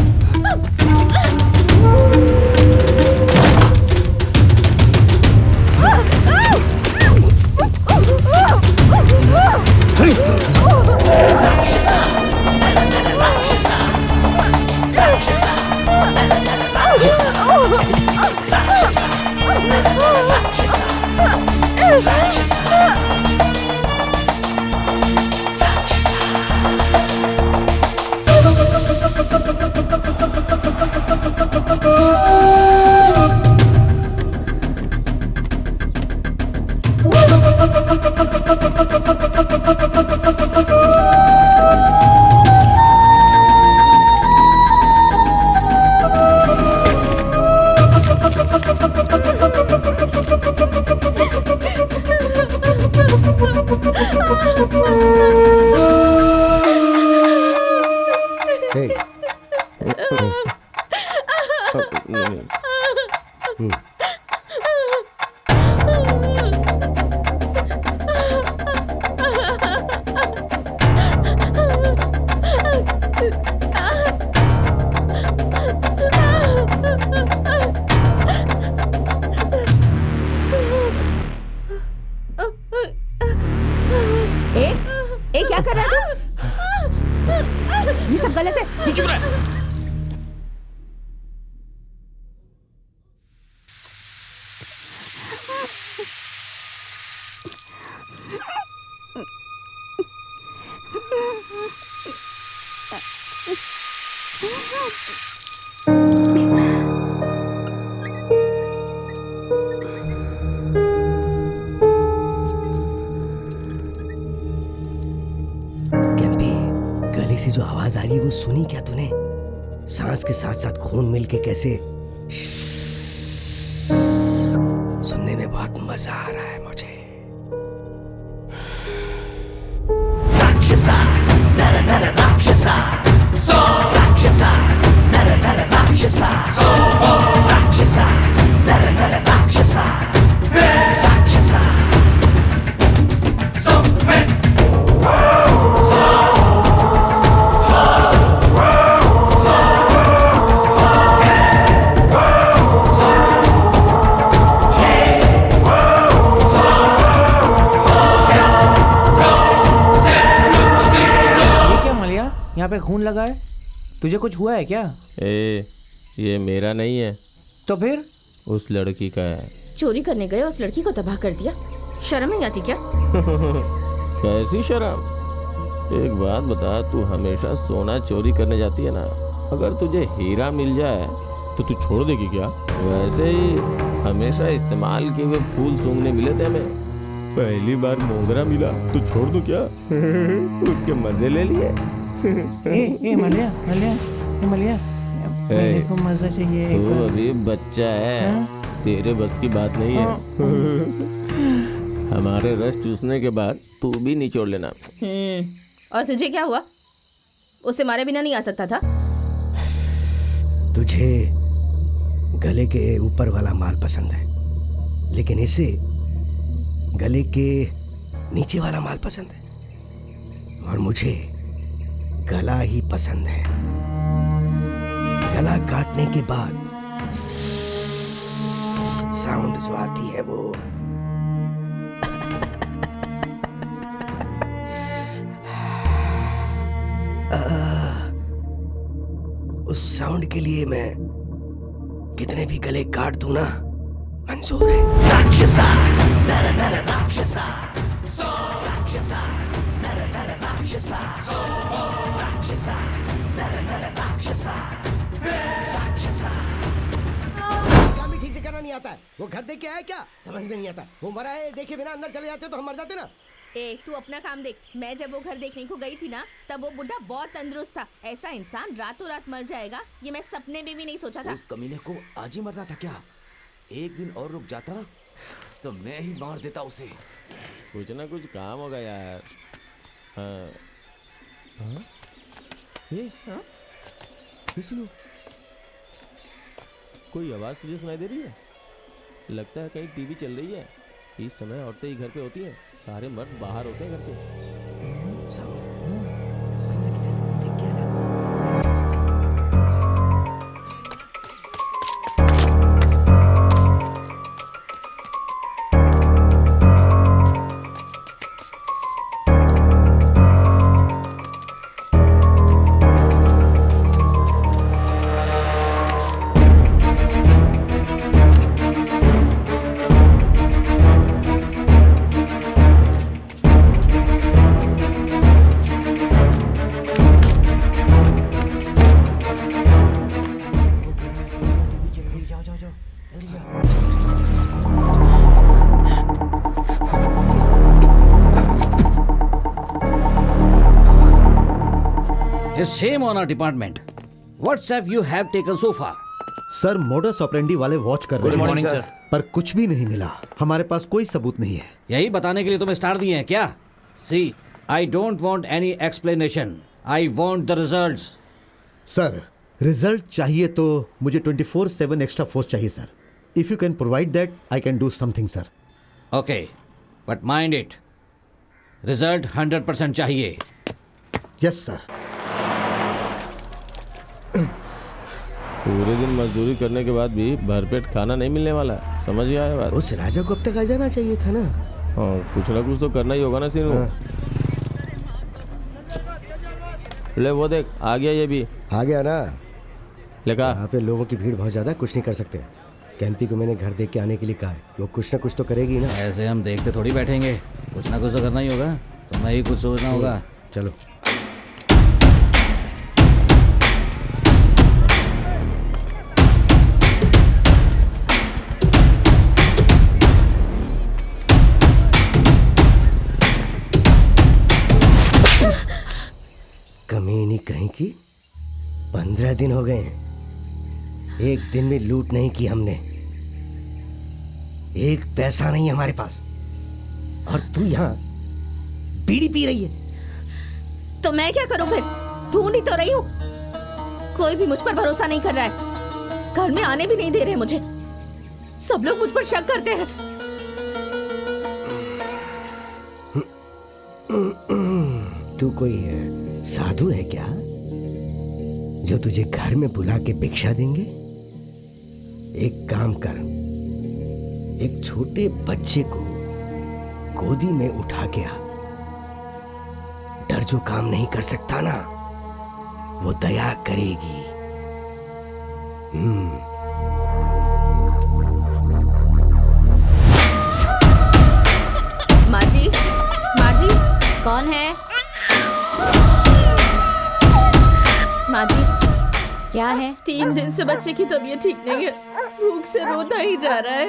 क्या कर रहा है तू? ये सब गलत है। चुप रह। से जो आवाज आ रही है वो सुनी क्या तूने? सांस के साथ साथ खून मिलके कैसे सुनने में बहुत मजा आ रहा है मुझे। राक्षसा नर नर राक्षसा सो राक्षसा नर नर राक्षसा सो राक्षसा नर नर राक्षसा राक्षसा सो यहाँ पे खून लगा है, तुझे कुछ हुआ है क्या? ये मेरा नहीं है। तो फिर? उस लड़की का है। चोरी करने गए, उस लड़की को तबाह कर दिया। शर्म नहीं आती क्या? कैसी शर्म? एक बात बता, तू हमेशा सोना चोरी करने जाती है ना, अगर तुझे हीरा मिल जाए तो तू छोड़ देगी क्या? वैसे ही हमेशा इस्तेमाल किए हुए फूल सूंघने मिले थे हमें, पहली बार मोगरा मिला तो छोड़ दूं क्या? उसके मजे ले लिए। मलिया देखो मजा चाहिए। तू अभी बच्चा है, तेरे बस की बात नहीं है। हमारे रस चूसने के बाद तू भी निचोड़ लेना। और तुझे क्या हुआ? उसे मारे बिना नहीं आ सकता था? तुझे गले के ऊपर वाला माल पसंद है, लेकिन इसे गले के नीचे वाला माल पसंद है, और मुझे गला ही पसंद है। गला काटने के बाद साउंड जो आती है वो उस साउंड के लिए मैं कितने भी गले काट दूं ना, मंजूर है। राक्षसा नर नर राक्षसा, सो राक्षसा नर नर राक्षसा, सो राक्षसा नर नर राक्षसा, राक्षसा। काम भी ठीक से करना नहीं आता है। वो घर देख के आया क्या, समझ में नहीं आता। वो मरा है देखे बिना अंदर चले जाते तो हम मर जाते ना। तू अपना काम देख। मैं जब वो घर देखने को गई थी ना, तब वो बुढ़ा बहुत तंदुरुस्त था। ऐसा इंसान रातों रात मर जाएगा ये मैं सपने में भी नहीं सोचा था। उस कमीने को आज ही मरना था क्या? एक दिन और रुक जाता तो मैं ही मार देता उसे। कुछ ना कुछ काम होगा यार। हाँ हाँ ये हाँ? विष्णु, कोई आवाज़ तुझे सुनाई दे रही है? लगता है कहीं टीवी चल रही है। इस समय औरतें ही घर पे होती हैं, सारे मर्द बाहर होते हैं घर पे। Shame on our department. What step you have taken so far? Sir modus operandi वाले वॉच कर रहे morning, हैं, sir. पर कुछ भी नहीं मिला। हमारे पास कोई सबूत नहीं है। यही बताने के लिए तुम्हें स्टार दिए हैं क्या? See, I don't want any explanation. I want the results. Sir result चाहिए तो मुझे 24/7 एक्स्ट्रा फोर्स चाहिए sir. If you can provide that I can do something sir. Okay, but mind it. Result 100% चाहिए. Yes sir. पूरे दिन मजदूरी करने के बाद भी भरपेट खाना नहीं मिलने वाला, समझ गया है बात? उस राजा को अब तक आ जाना चाहिए था ना। हाँ, कुछ ना कुछ तो करना ही होगा ना सीनू। ले वो देख, आ गया ये भी। आ गया ना। लेका यहाँ पे लोगों की भीड़ बहुत ज्यादा, कुछ नहीं कर सकते। कैंपी को मैंने घर देख के आने के लिए कहा है, वो कुछ ना कुछ तो करेगी ना। ऐसे हम देखते थोड़ी बैठेंगे, कुछ ना कुछ तो करना ही होगा। तुम्हें ही कुछ सोचना होगा। चलो। कमीनी कहीं की 15 दिन हो गए हैं, एक दिन में लूट नहीं की हमने। एक पैसा नहीं है हमारे पास, और तू यहाँ बीड़ी पी रही है। तो मैं क्या करूं फिर? ढूंढ ही तो रही हूँ। कोई भी मुझ पर भरोसा नहीं कर रहा है। घर में आने भी नहीं दे रहे मुझे। सब लोग मुझ पर शक करते हैं। तू कोई साधु है क्या जो तुझे घर में बुला के भिक्षा देंगे? एक काम कर, एक छोटे बच्चे को गोदी में उठा के आ। डर जो काम नहीं कर सकता ना, वो दया करेगी। माँ जी, माँ जी। कौन है? माँ जी, क्या है? 3 दिन से बच्चे की तबीयत ठीक नहीं है। भूख से रोता ही जा रहा है।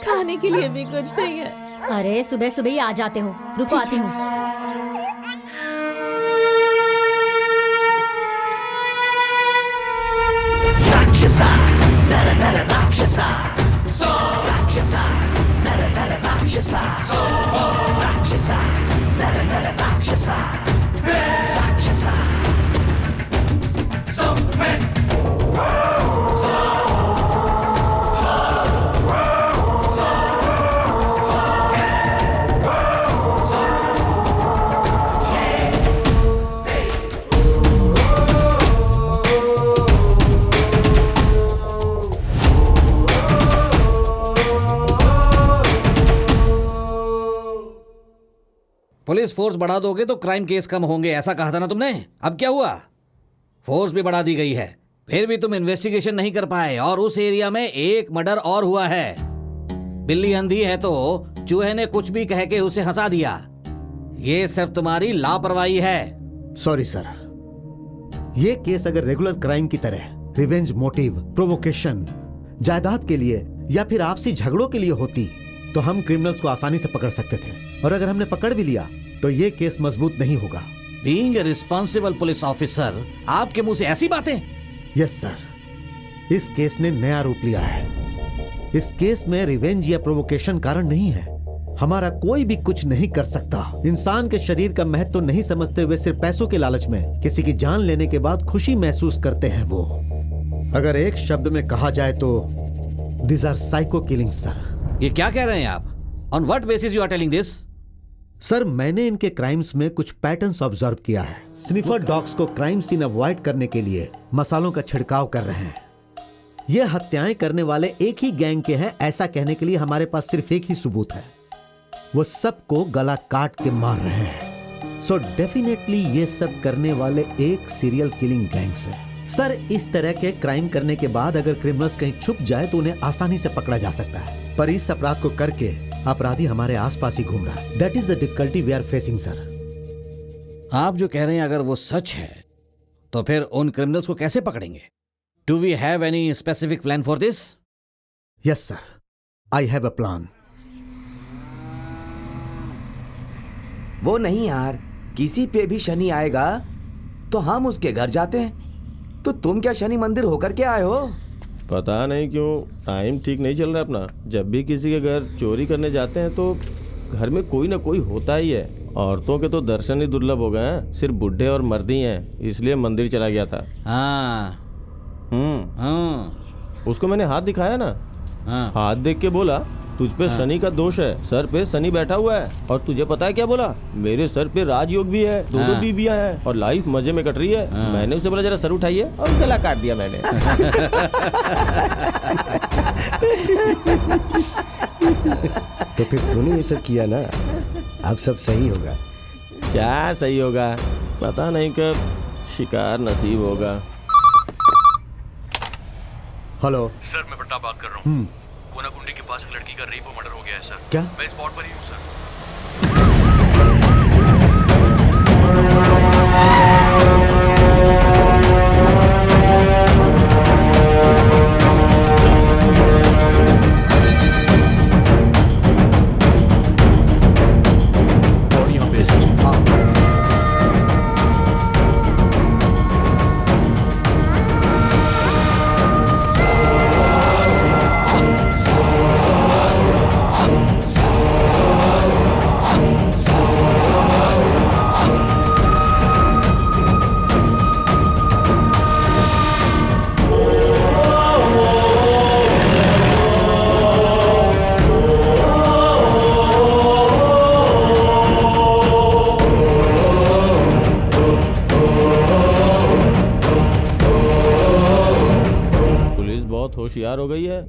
खाने के लिए भी कुछ नहीं है। अरे सुबह सुबह ही आ जाते हो, रुको आती हूँ। राक्षसा नर नर राक्षसा, सो राक्षसा नर नर राक्षसा, सो राक्षसा नर नर राक्षसा, राक्षसा। पुलिस फोर्स बढ़ा दोगे तो क्राइम केस कम होंगे, ऐसा कहा था ना तुमने। अब क्या हुआ? फोर्स भी बढ़ा दी गई है, फिर भी तुम इन्वेस्टिगेशन नहीं कर पाए, और उस एरिया में एक मर्डर और हुआ है। बिल्ली अंधी है तो चूहे ने कुछ भी कह के उसे हंसा दिया। ये सिर्फ तुम्हारी लापरवाही है। सॉरी सर, ये केस अगर रेगुलर क्राइम की तरह रिवेंज मोटिव, प्रोवोकेशन, जायदाद के लिए या फिर आपसी झगड़ों के लिए होती तो हम क्रिमिनल्स को आसानी से पकड़ सकते थे, और अगर हमने पकड़ भी लिया तो ये केस मजबूत नहीं होगा। Being a responsible police officer, आपके मुंह से ऐसी बातें? यस सर, इस केस ने नया रूप लिया है। इस केस में रिवेंज या प्रोवोकेशन कारण नहीं है। हमारा कोई भी कुछ नहीं कर सकता। इंसान के शरीर का महत्व नहीं समझते हुए सिर्फ पैसों के लालच में किसी की जान लेने के बाद खुशी महसूस करते हैं वो। अगर एक शब्द में कहा जाए तो this are psycho killings sir. ये क्या कह रहे हैं आप? On what basis you are telling this? Sir, मैंने इनके क्राइम्स में कुछ पैटर्न्स ऑब्जर्व किया है। स्निफर डॉग्स को क्राइम सीन अवॉइड करने के लिए मसालों का छिड़काव कर रहे हैं। ये हत्याएं करने वाले एक ही गैंग के हैं, ऐसा कहने के लिए हमारे पास सिर्फ एक ही सबूत है। वो सबको गला काट के मार रहे हैं। सो डेफिनेटली ये सब करने वाले एक सीरियल किलिंग गैंग्स है। सर, इस तरह के क्राइम करने के बाद अगर क्रिमिनल्स कहीं छुप जाए तो उन्हें आसानी से पकड़ा जा सकता है, पर इस अपराध को करके अपराधी हमारे आसपास ही घूम रहा है। That is the difficulty we are facing sir. आप जो कह रहे हैं अगर वो सच है तो फिर उन क्रिमिनल्स को कैसे पकड़ेंगे? Do we have any specific plan for this? Yes sir, I have a plan. वो नहीं यार, किसी पे भी शनि आएगा तो हम उसके घर जाते हैं। तो तुम क्या शनि मंदिर होकर के आए हो? पता नहीं क्यों टाइम ठीक नहीं चल रहा अपना। जब भी किसी के घर चोरी करने जाते हैं तो घर में कोई ना कोई होता ही है। औरतों के तो दर्शन ही दुर्लभ हो गए हैं, सिर्फ बुढ़े और मर्द ही हैं, इसलिए मंदिर चला गया था। हाँ। उसको मैंने हाथ दिखाया ना, हाथ देख के बोला तुझ पे शनि का दोष है, सर पे शनि बैठा हुआ है। और तुझे पता है क्या बोला? मेरे सर पे राजयोग भी है, दो बीबियां हैं और लाइफ मजे में कट रही है। मैंने उसे बोला जरा सर उठाइए और गला काट दिया मैंने। तो फिर तूने ये सब किया ना, अब सब सही होगा। क्या सही होगा? पता नहीं कब शिकार नसीब होगा। हेलो सर, मैं प्रताप बात कर रहा हूँ। कोनाकुंडी के पास एक लड़की का रेप और मर्डर हो गया है सर। क्या? मैं स्पॉट पर ही हूँ सर। और यहाँ पे होशियार हो गई है,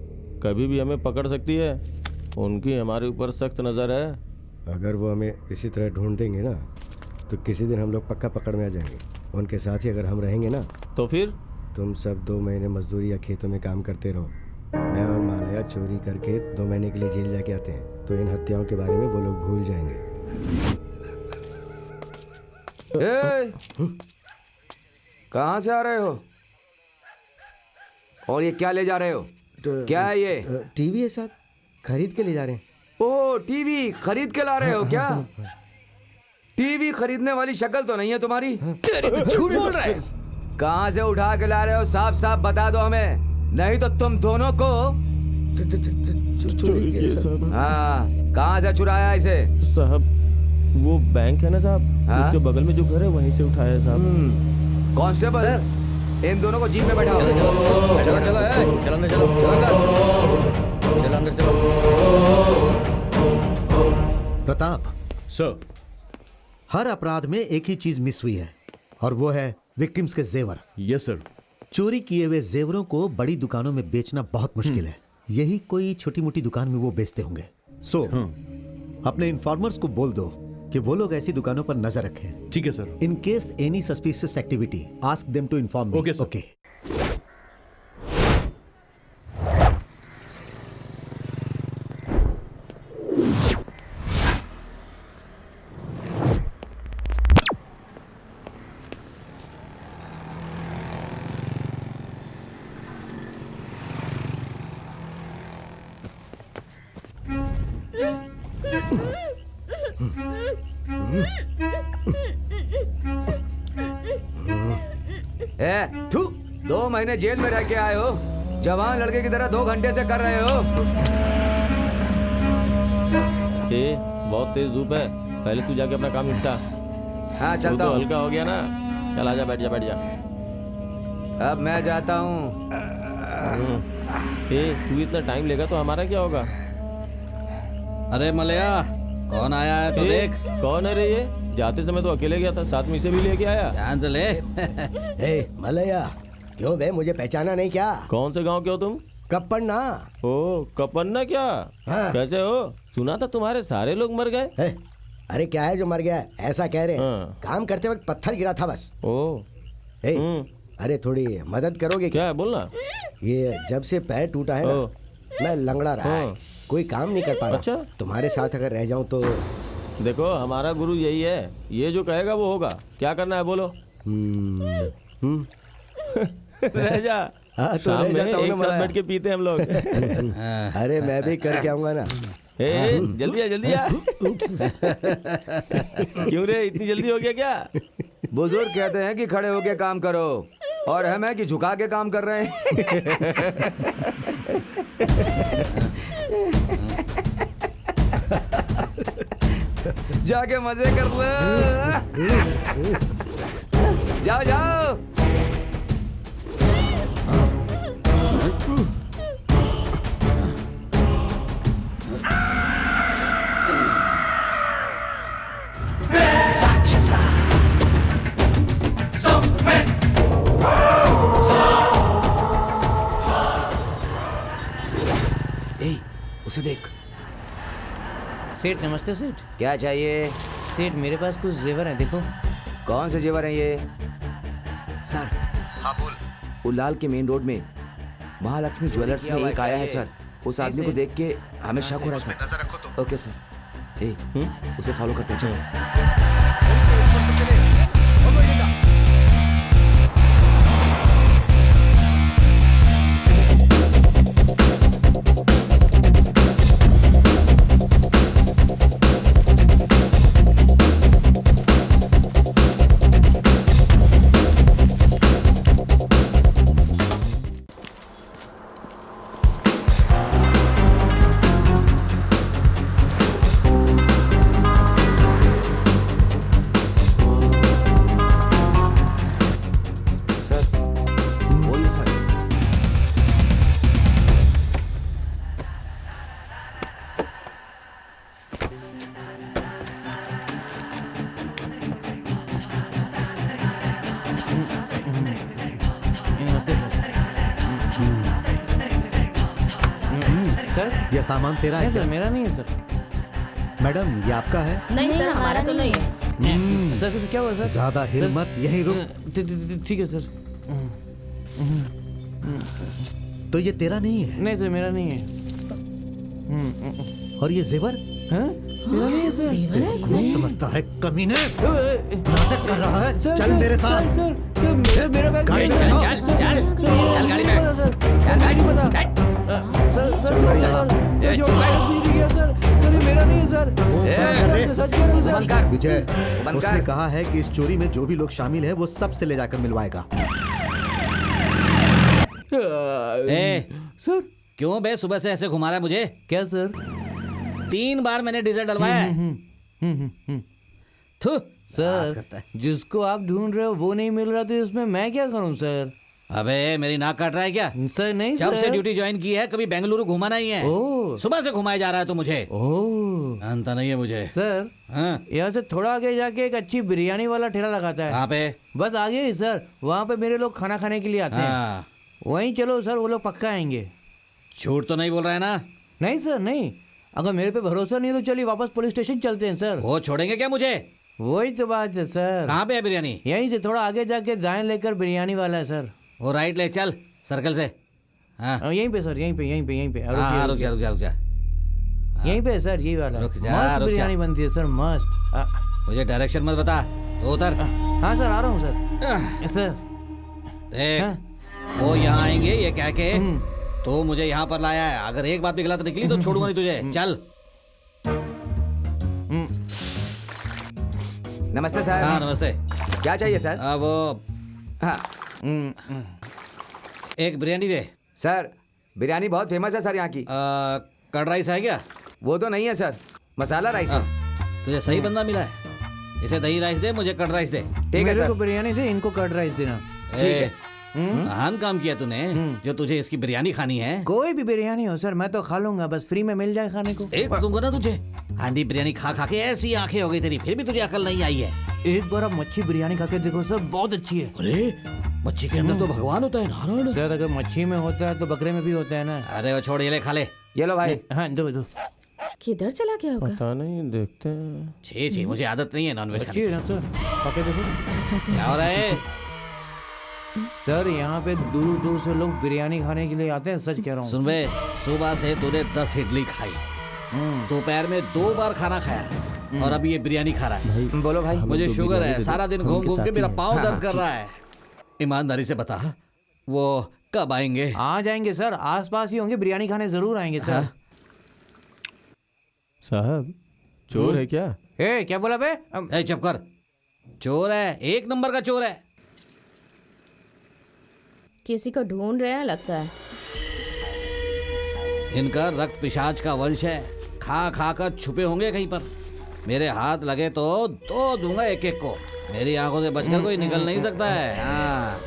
कभी भी हमें पकड़ सकती है। उनकी हमारे ऊपर सख्त नज़र है। अगर वो हमें इसी तरह ढूंढ देंगे ना तो किसी दिन हम लोग पक्का पकड़ में आ जाएंगे। उनके साथ ही अगर हम रहेंगे ना तो फिर तुम सब 2 महीने मजदूरी या खेतों में काम करते रहो। मैं और मालया चोरी करके 2 महीने के लिए जेल जाके आते हैं, तो इन हत्याओं के बारे में वो लोग भूल जाएंगे। कहाँ से आ रहे हो और ये क्या ले जा रहे हो? क्या है ये? टीवी है साहब, खरीद के ले जा रहे हैं। ओह, टीवी खरीद के ला रहे हो क्या? टीवी खरीदने वाली शक्ल तो नहीं है तुम्हारी। तो झूठ बोल रहे हो। कहाँ से उठा के ला रहे हो? साफ साफ बता दो हमें, नहीं तो तुम दोनों को चोरी किया साहब। हाँ, कहाँ से चुराया इसे? साहब वो बैंक है ना साहब, उसके बगल में जो घर है वहीं से उठाया है साहब। कांस्टेबल, इन दोनों को जीप में बैठाओ। चलो चलो चलो चलो अंदर चलो, चलो अंदर चलो। प्रताप सर, हर अपराध में एक ही चीज मिस हुई है और वो है विक्टिम्स के जेवर। Yes sir. चोरी किए हुए जेवरों को बड़ी दुकानों में बेचना बहुत मुश्किल है, यही कोई छोटी मोटी दुकान में वो बेचते होंगे। सो अपने इन्फॉर्मर्स को बोल दो कि वो लोग ऐसी दुकानों पर नजर रखें। ठीक है sir. In case any suspicious activity ask them to inform me. Okay sir. Okay. ए, थू, 2 महीने जेल में रह के आए हो, जवान लड़के की तरह 2 घंटे से कर रहे हो। बहुत तेज धूप है, पहले तू जाके अपना काम निपटा। हाँ चलता तो हूँ। हल्का हो गया ना, चल आजा, बैठ जा बैठ जा। अब मैं जाता हूँ। तू इतना टाइम लेगा तो हमारा क्या होगा? अरे मलया, कौन आया है तो देख। कौन है रे ये? जाते समय तो अकेले गया था, साथ में इसे भी लेके आया। ध्यान से ले। ए मलया, क्यों बे, मुझे पहचाना नहीं क्या? कौन से गांव के हो तुम? कप्पन्ना। ओ कप्पन्ना क्या? हाँ। कैसे हो? सुना था तुम्हारे सारे लोग मर गए। अरे क्या है जो मर गया, ऐसा कह रहे हैं। हाँ। काम करते वक्त पत्थर गिरा था बस। ओ अरे थोड़ी मदद करोगे क्या? बोलना। ये जब से पैर टूटा है ना, मैं लंगड़ा रहा है, कोई काम नहीं कर पा रहा। अच्छा। तुम्हारे साथ अगर रह जाऊं तो। देखो हमारा गुरु यही है, ये जो कहेगा वो होगा। क्या करना है बोलो? रह जा। हाँ, तो शाम रह में जाता हूँ एक ना साथ मैं। बैठ के पीते हैं हम लोग। अरे मैं भी करके आऊंगा ना। जल्दी आ जल्दी आ। क्यों रे, इतनी जल्दी हो गया क्या? बुजुर्ग कहते हैं कि खड़े होके काम करो, और हम है कि झुका के काम कर रहे हैं। जाके मजे कर लो। जाओ जाओ। उसे देख। सेठ नमस्ते सेठ। क्या चाहिए? सेठ मेरे पास कुछ जेवर है, देखो। कौन से जेवर हैं ये? सर। हाँ बोल। उलाल के मेन रोड में महालक्ष्मी ज्वेलर्स में एक आया है सर। उस आदमी को देख के हमें शक हो रहा है सर। नजर रखो तुम। Okay sir. उसे फॉलो करते हैं, चलो। ये सामान तेरा है नहीं क्या? सर, मेरा नहीं है सर। मैडम ये आपका है? नहीं सर, हमारा तो नहीं है। सर क्या हुआ सर? ज्यादा हिल मत, यहीं रुक। ठीक है सर। तो ये तेरा नहीं है? नहीं सर, मेरा नहीं है। और ये जेवर? हाँ? मेरा नहीं है सर। कौन समझता है कमीने? नाटक कर रहा है। चल मेरे साथ। सर मेरा बैग गाड़ी से चल चल, चल गाड़ी में चल गाड़ी पता सर सर जो बैग गिर गया सर। सर ये मेरा नहीं है सर। विजय, उसने कहा है कि इस चोरी में जो भी लोग शामिल है वो सबसे ले जाकर मिलवाएगा। सर क्यों बे सुबह से ऐसे घुमा रहा है मुझे? क्या सर? 3 बार मैंने डीजल डलवाया है। सर जिसको आप ढूंढ रहे हो वो नहीं मिल रहा, तो इसमें मैं क्या करूं सर? अबे मेरी नाक काट रहा है क्या? सर नहीं जब सर। से ड्यूटी ज्वाइन की है कभी बेंगलुरु घुमा नहीं है। सुबह से घुमाया जा रहा है तो मुझे जानता नहीं है मुझे। सर यहाँ से थोड़ा आगे जाके एक अच्छी बिरयानी वाला ठेला लगाता है। कहाँ पे? बस आगे ही सर, वहाँ पे मेरे लोग खाना खाने के लिए आते हैं। वहीं चलो सर, वो लोग पक्का आएंगे। झूठ तो नहीं बोल रहा है ना? नहीं सर नहीं, अगर मेरे पे भरोसा नहीं है तो चलिए वापस पुलिस स्टेशन चलते हैं सर। वो छोड़ेंगे क्या मुझे? वही तो बात है सर। कहाँ पे है बिरयानी? यहीं से थोड़ा आगे जाके दाएं लेकर बिरयानी वाला है सर। वो राइट ले चल सर्कल से। हाँ यहीं पे सर, यहीं पे। हाँ, रुक जा। यहीं पे है सर, यही वाला। रुक जा, मस्त रुक जा। बिरयानी बनती है सर, मस्त। मुझे डायरेक्शन मत बता, तो उतर। हाँ सर, आ रहा हूँ सर। सर देख वो यहाँ आएंगे ये कह के तो मुझे यहाँ पर लाया है। अगर एक बात भी गलत निकली तो छोड़ूंगा नहीं तुझे। चल। नमस्ते सर। हाँ नमस्ते। क्या चाहिए सर? वो हाँ एक बिरयानी दे सर। बिरयानी बहुत फेमस है सर यहाँ की। कर्ड राइस है क्या? वो तो नहीं है सर, मसाला राइस है। तुझे सही बंदा मिला है। इसे दही राइस दे, मुझे कर्ड राइस दे। ठीक है सर। को बिरयानी दे, इनको कर्ड राइस देना। ठीक है। महान काम किया तूने जो तुझे इसकी बिरयानी खानी है। कोई भी बिरयानी हो सर, मैं तो खा लूंगा, बस फ्री में मिल जाए खाने को। एक दूंगा ना तुझे। हांडी बिरयानी खा खा के ऐसी आंखें हो गई तेरी, फिर भी तुझे अकल नहीं आई है। एक बार आप मच्छी बिरयानी खा के देखो सर, बहुत अच्छी है। अरे मच्छी के अंदर तो भगवान होता है नारायण। सर अगर मच्छी में होता है तो बकरे में भी होता है ना। अरे वो छोड़, ये ले खा ले। ये लो भाई। हाँ दो। किधर चला गया होगा? पता नहीं, देखते हैं। छी मुझे आदत नहीं है नॉनवेज अच्छी है ना सर, खा के देखो। क्या हो रहा है? सर यहाँ पे दूर दूर से लोग बिरयानी खाने के लिए आते हैं, सच कह रहा हूँ। सुन बे, सुबह से तूने 10 इडली खाई, दोपहर में 2 बार खाना खाया और अब ये बिरयानी खा रहा है। बोलो भाई। मुझे शुगर है, सारा दिन घूम घूम के मेरा पाँव दर्द कर रहा है। ईमानदारी से बता, वो कब आएंगे? आ जाएंगे सर, आसपास ही होंगे, बिरयानी खाने जरूर आएंगे सर। साहब चोर है क्या? क्या बोला बे? चुप कर। चोर है, 1 नंबर का चोर है। किसी को ढूंढ रहे हैं लगता है। इनका रक्त पिशाच का वंश है, खा खा कर छुपे होंगे कहीं पर। मेरे हाथ लगे तो दो दूंगा एक एक को। मेरी आंखों से बचकर कोई निकल नहीं सकता है। हाँ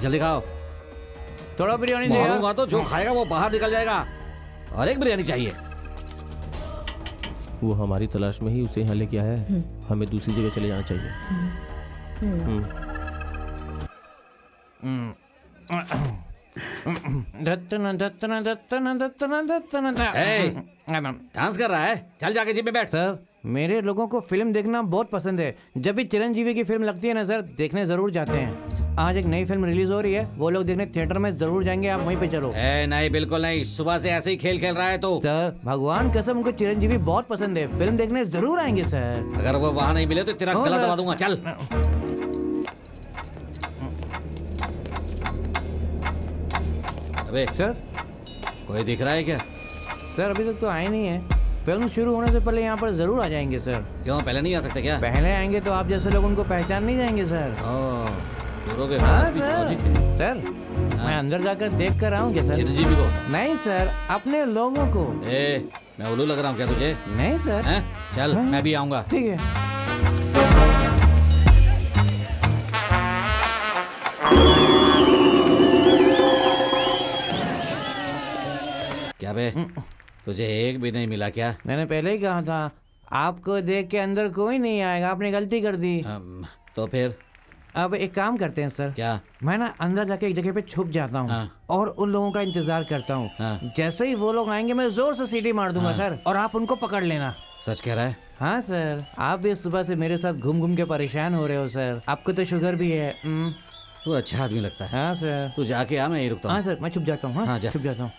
जल्दी खाओ। थोड़ा बिरयानी दे यार। मारूंगा तो जो खाएगा वो बाहर निकल जाएगा। और एक बिरयानी चाहिए। वो हमारी तलाश में ही उसे यहाँ लेके आया है, हमें दूसरी जगह चले जाना चाहिए। डांस कर रहा है, चल जाके जिम में बैठ। सर मेरे लोगों को फिल्म देखना बहुत पसंद है। जब भी चिरंजीवी की फिल्म लगती है ना सर, देखने जरूर जाते हैं। आज एक नई फिल्म रिलीज हो रही है, वो लोग देखने थिएटर में जरूर जाएंगे, आप वहीं पे चलो। नहीं बिल्कुल नहीं, सुबह से ऐसे ही खेल खेल रहा है तो। सर भगवान कसम, उनको चिरंजीवी बहुत पसंद है, फिल्म देखने जरूर आएंगे सर। अगर वो वहाँ नहीं मिले तो तेरा गला दबा दूंगा। चल। अबे सर कोई दिख रहा है क्या? सर अभी तक तो आए नहीं है, फिल्म शुरू होने से पहले यहाँ पर जरूर आ जाएंगे सर। क्यों, पहले नहीं आ सकते क्या? पहले आएंगे तो आप जैसे लोग उनको पहचान नहीं जाएंगे सर। हाँ सर, मैं अंदर जाकर देख कर आऊँ क्या सर? चिरंजीवी को? नहीं सर, अपने लोगों को। मैं उल्लू लग रहा हूँ क्या तुझे? नहीं सर। चल मैं भी आऊंगा। ठीक है। क्या बे, तुझे एक भी नहीं मिला क्या? मैंने पहले ही कहा था, आपको देख के अंदर कोई नहीं आएगा, आपने गलती कर दी। तो फिर अब एक काम करते हैं सर। क्या? मैं ना अंदर जाके एक जगह पे छुप जाता हूँ और उन लोगों का इंतजार करता हूँ। जैसे ही वो लोग आएंगे मैं जोर से सीटी मार दूंगा सर, और आप उनको पकड़ लेना। सच कह रहा है? हाँ सर, आप भी सुबह से मेरे साथ घूम घूम के परेशान हो रहे हो सर, आपको तो शुगर भी है। तू अच्छा आदमी लगता है। हाँ सर। तू जाके आ, मैं यही रुकता हूँ। हाँ सर, मैं छुप जाता हूँ। हाँ जा। छुप जाता हूँ।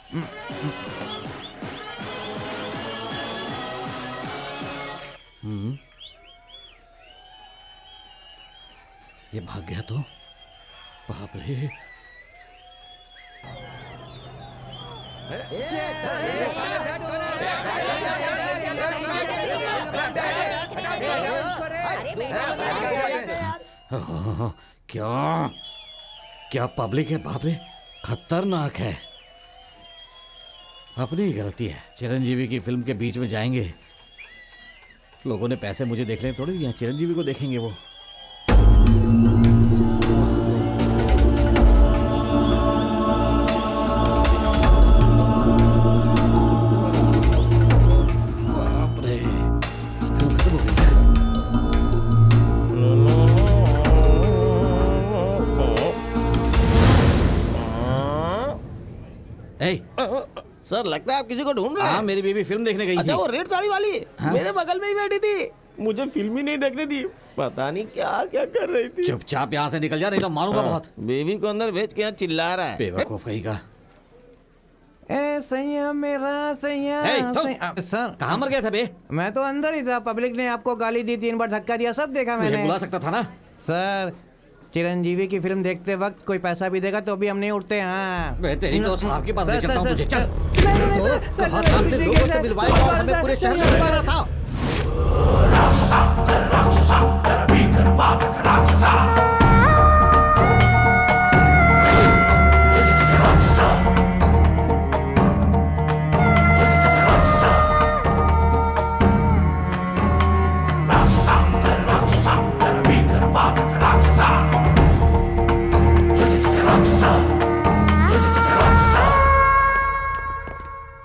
ये भाग गया तो? बाप रे। क्या क्या पब्लिक है, बाप रे, खतरनाक है। अपनी ही गलती है, चिरंजीवी की फिल्म के बीच में जाएंगे। लोगों ने पैसे मुझे देख लें थोड़ी, यहाँ चिरंजीवी को देखेंगे वो। बाप रे, फिल्म खत्म हो गई। सर लगता है आप किसी को ढूंढ रहे हैं। हाँ मेरी बीवी फिल्म देखने गई अच्छा थी। वो रेड साड़ी वाली मेरे बगल में ही बैठी थी, मुझे फिल्म ही नहीं देखने दी, पता नहीं क्या क्या कर रही थी। चुपचाप यहाँ से निकल जा, नहीं तो मारूंगा बहुत। बेबी को अंदर भेज के यहाँ चिल्ला रहा है। बेवकूफ कहीं का। सैया मेरा सैया सर कहाँ मर गया था बे? मैं तो अंदर ही था, पब्लिक ने आपको गाली दी, 3 बार धक्का दिया, सब देखा मुझे मैंने। बुला सकता था ना सर, चिरंजीवी की फिल्म देखते वक्त कोई पैसा भी देगा तो भी हम नहीं उठते। हाँ मैं तेरी तो साहब के पास ले चलता हूँ तुझे, चल। आपने लोगों से मिलवाया और हमें पूरे शहर में घुमाना था।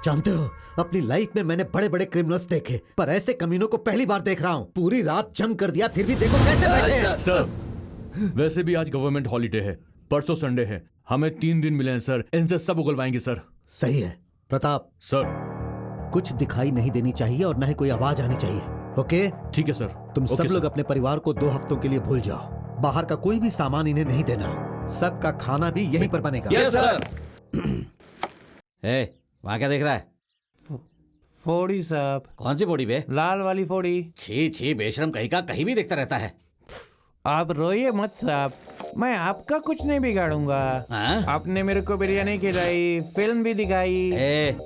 जानते हो, अपनी लाइफ में मैंने बड़े बड़े क्रिमिनल्स देखे, पर ऐसे कमीनों को पहली बार देख रहा हूँ। पूरी रात जम कर दिया, फिर भी देखो कैसे बैठे हैं। सर, वैसे भी आज गवर्नमेंट हॉलीडे है, परसों संडे है, हमें 3 दिन मिले हैं सर, इनसे सब उगलवाएंगे सर। सही है प्रताप सर, कुछ दिखाई नहीं देनी चाहिए और न ही कोई आवाज आनी चाहिए। ओके ठीक है सर। तुम सब ओके, लोग सर। अपने परिवार को 2 हफ्तों के लिए भूल जाओ। बाहर का कोई भी सामान इन्हें नहीं देना, सबका खाना भी यहीं पर बनेगा। Yes sir. ए, वहाँ क्या देख रहा है? फोड़ी साहब। कौन सी फोड़ी बे? लाल वाली फोड़ी। छी छी, बेशरम कहीं का कहीं भी देखता रहता है। आप रोइए मत साहब, मैं आपका कुछ नहीं बिगाड़ूंगा। आपने मेरे को बिरयानी खिलाई, फिल्म भी दिखाई। ए,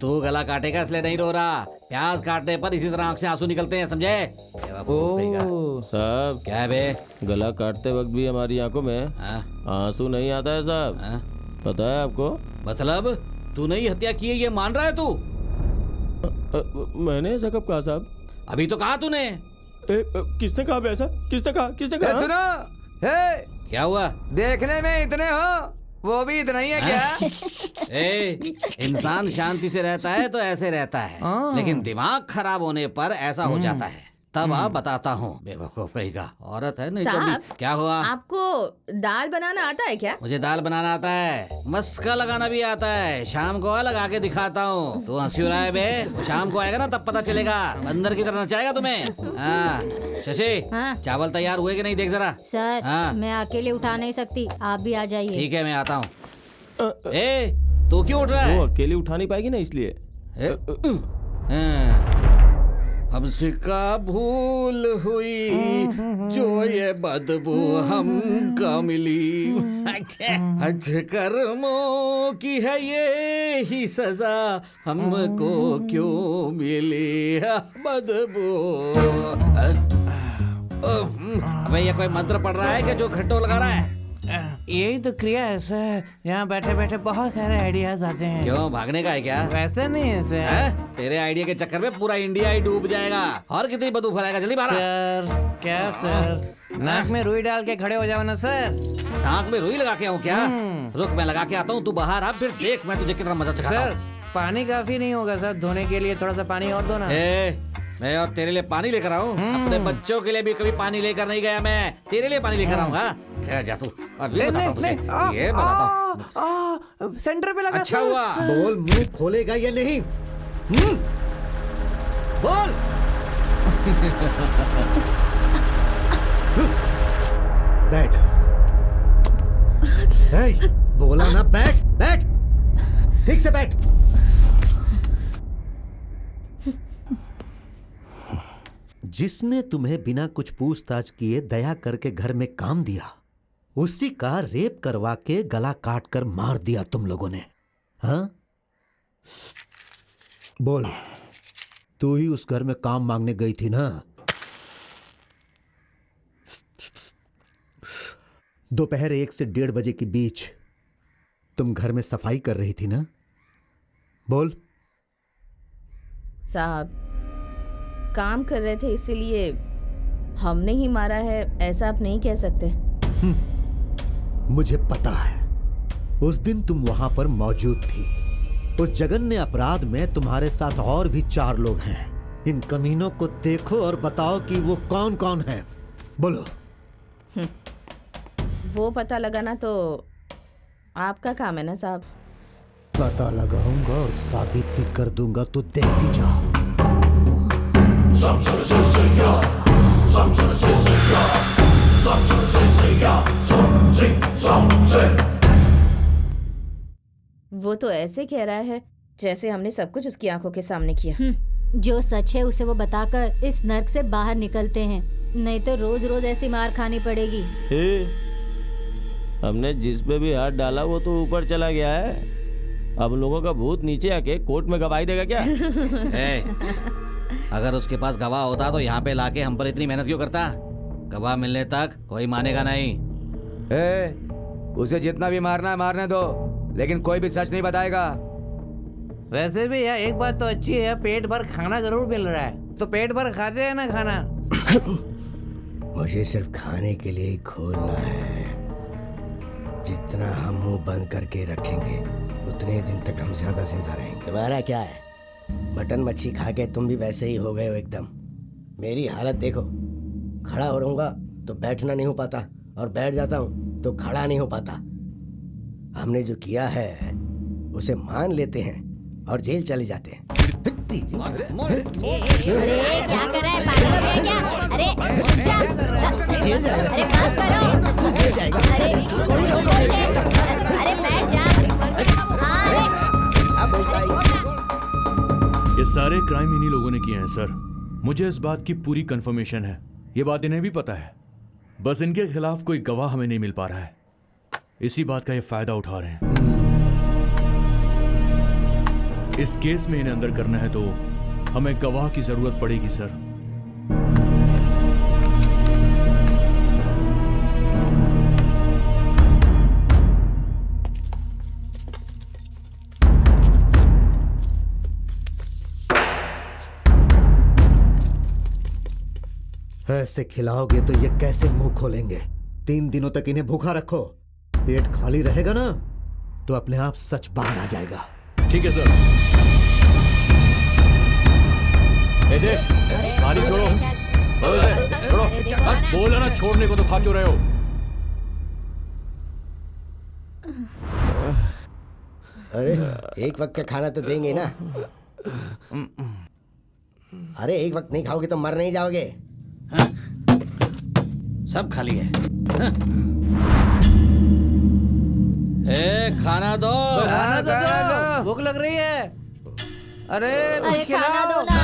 तू गला काटेगा इसलिए नहीं रो रहा, प्याज काटने पर इसी तरह आंख से आंसू निकलते हैं, समझे? साहब क्या है बे? गला काटते वक्त भी हमारी आंखों में आंसू नहीं आता है साहब, पता है आपको? मतलब तूने ही हत्या की है ये मान रहा है तू? मैंने ऐसा कब कहा साहब? अभी तो कहा तूने। किसने कहा ऐसा? किसने कहा? किसने कहा? सुनो, हे, क्या हुआ? देखने में इतने हो, वो भी इतना ही है क्या? ए, इंसान शांति से रहता है तो ऐसे रहता है, लेकिन दिमाग खराब होने पर ऐसा हो जाता है। तब आप बताता हूँ, बेवकूफ कहीं का। औरत है नहीं साहब, तो क्या हुआ? आपको दाल बनाना आता है क्या? मुझे दाल बनाना आता है, मस्का लगाना भी आता है, शाम को लगा के दिखाता हूँ। तू हंसी रहा है बे, वो शाम को आएगा ना तब पता चलेगा, बंदर की तरह नचाएगा तुम्हें। हाँ शशि, चावल तैयार हुए कि नहीं देख जरा। सर हाँ। मैं अकेले उठा नहीं सकती, आप भी आ जाइए। ठीक है मैं आता हूँ। ए, तू क्यों उठ रहा है? वो अकेली उठा नहीं पाएगी ना इसलिए। हमसे का भूल हुई जो ये बदबू हमका मिली, अच्छे कर्मों की है ये ही सजा, हमको क्यों मिली बदबू। अबे ये कोई मंत्र पढ़ रहा है क्या जो घंटों लगा रहा है? यही तो क्रिया है सर, यहाँ बैठे बैठे बहुत सारे आइडियाज आते हैं। क्यों भागने का है क्या? वैसे नहीं है सर। तेरे आइडिया के चक्कर में पूरा इंडिया ही डूब जाएगा। और कितनी बदबू फैलाएगा, जल्दी बाहर। सर क्या सर, नाक में रुई डाल के खड़े हो जाओ ना सर। नाक में रुई लगा के आऊँ क्या? रुक मैं लगा के आता हूँ, तू बाहर आ, फिर देख मैं तुझे कितना मजा चखाता हूँ। सर पानी काफी नहीं होगा सर, धोने के लिए थोड़ा सा पानी और दो ना। मैं और तेरे लिए पानी लेकर आऊँ? अपने बच्चों के लिए भी कभी पानी लेकर नहीं गया मैं, तेरे लिए पानी लेकर आऊंगा। जा तू, अब ये बताता हूँ तुझे, ये बताता हूँ। सेंटर पे लगा। अच्छा हुआ। बोल, मुंह खोलेगा या नहीं? बोल। बैठ। हे, बोला ना बैठ, बैठ, ठीक से बैठ। जिसने तुम्हें बिना कुछ पूछताछ किए दया करके घर में काम दिया, उसी का रेप करवा के गला काट कर मार दिया तुम लोगों ने। हाँ बोल, तू ही उस घर में काम मांगने गई थी ना? दोपहर 1 से 1:30 बजे के बीच तुम घर में सफाई कर रही थी ना? बोल। साहब काम कर रहे थे इसीलिए, हमने ही मारा है ऐसा आप नहीं कह सकते। मुझे पता है, उस दिन तुम वहां पर मौजूद थी। उस जघन्य अपराध में तुम्हारे साथ और भी 4 लोग हैं। इन कमीनों को देखो और बताओ कि वो कौन कौन है। बोलो। वो पता लगाना तो आपका काम है ना साहब। पता लगाऊंगा और साबित भी कर दूंगा, तो देखती जा। वो तो ऐसे कह रहा है जैसे हमने सब कुछ उसकी आंखों के सामने किया। जो सच है उसे वो बताकर इस नर्क से बाहर निकलते हैं, नहीं तो रोज रोज ऐसी मार खानी पड़ेगी। हमने जिस पे भी हाथ डाला वो तो ऊपर चला गया है। अब लोगों का भूत नीचे आके कोर्ट में गवाही देगा क्या? अगर उसके पास गवाह होता तो यहाँ पे लाके हम पर इतनी मेहनत क्यों करता? गवाह मिलने तक कोई मानेगा नहीं। उसे जितना भी मारना है मारने दो, लेकिन कोई भी सच नहीं बताएगा। वैसे भी यार एक बात तो अच्छी है, पेट भर खाना जरूर मिल रहा है, तो पेट भर खाते हैं ना खाना। मुझे सिर्फ खाने के लिए ही खोलना है। जितना हम मुंह बंद करके रखेंगे उतने दिन तक हम ज्यादा जिंदा रहेंगे। तुम्हारा क्या है, मटन मच्छी खा के तुम भी वैसे ही हो गए हो एकदम। मेरी हालत देखो, खड़ा हो रहूंगा तो बैठना नहीं हो पाता, और बैठ जाता हूँ तो खड़ा नहीं हो पाता। हमने जो किया है उसे मान लेते हैं और जेल चले जाते हैं। अरे क्या कर रहा है, पागल हो गया क्या? अरे जा, अरे पास करो। जेल जाएगा। अरे बैठ जा। ये सारे क्राइम इन्हीं लोगों ने किए हैं सर। मुझे इस बात की पूरी कंफर्मेशन है। ये बात इन्हें भी पता है, बस इनके खिलाफ कोई गवाह हमें नहीं मिल पा रहा है। इसी बात का ये फायदा उठा रहे हैं। इस केस में इन्हें अंदर करना है तो हमें गवाह की जरूरत पड़ेगी सर। ऐसे खिलाओगे तो ये कैसे मुंह खोलेंगे? 3 दिनों तक इन्हें भूखा रखो, पेट खाली रहेगा ना तो अपने आप सच बाहर आ जाएगा। ठीक है सर। दे पानी छोड़ो, छोड़ो। बोलो ना छोड़ने को, तो खा क्यों रहे हो? अरे एक वक्त का खाना तो देंगे ना। अरे एक वक्त नहीं खाओगे तो मर नहीं जाओगे। हाँ? सब खाली है। हाँ? खाना दो, खाना दो, भूख लग रही है। अरे कुछ खाना दो ना।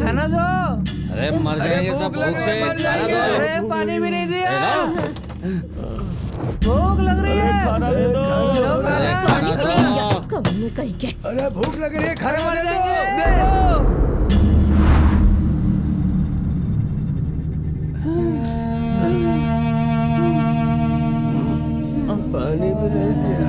खाना दो। अरे मर जाएंगे सब भूख से। खाना दो। अरे पानी भी नहीं दिया। भूख लग रही है, खाना दे दो। अरे खाना दो। कमीने कहीं के। अरे भूख लग रही है, खाना दे दो। पानी भी नहीं दिया।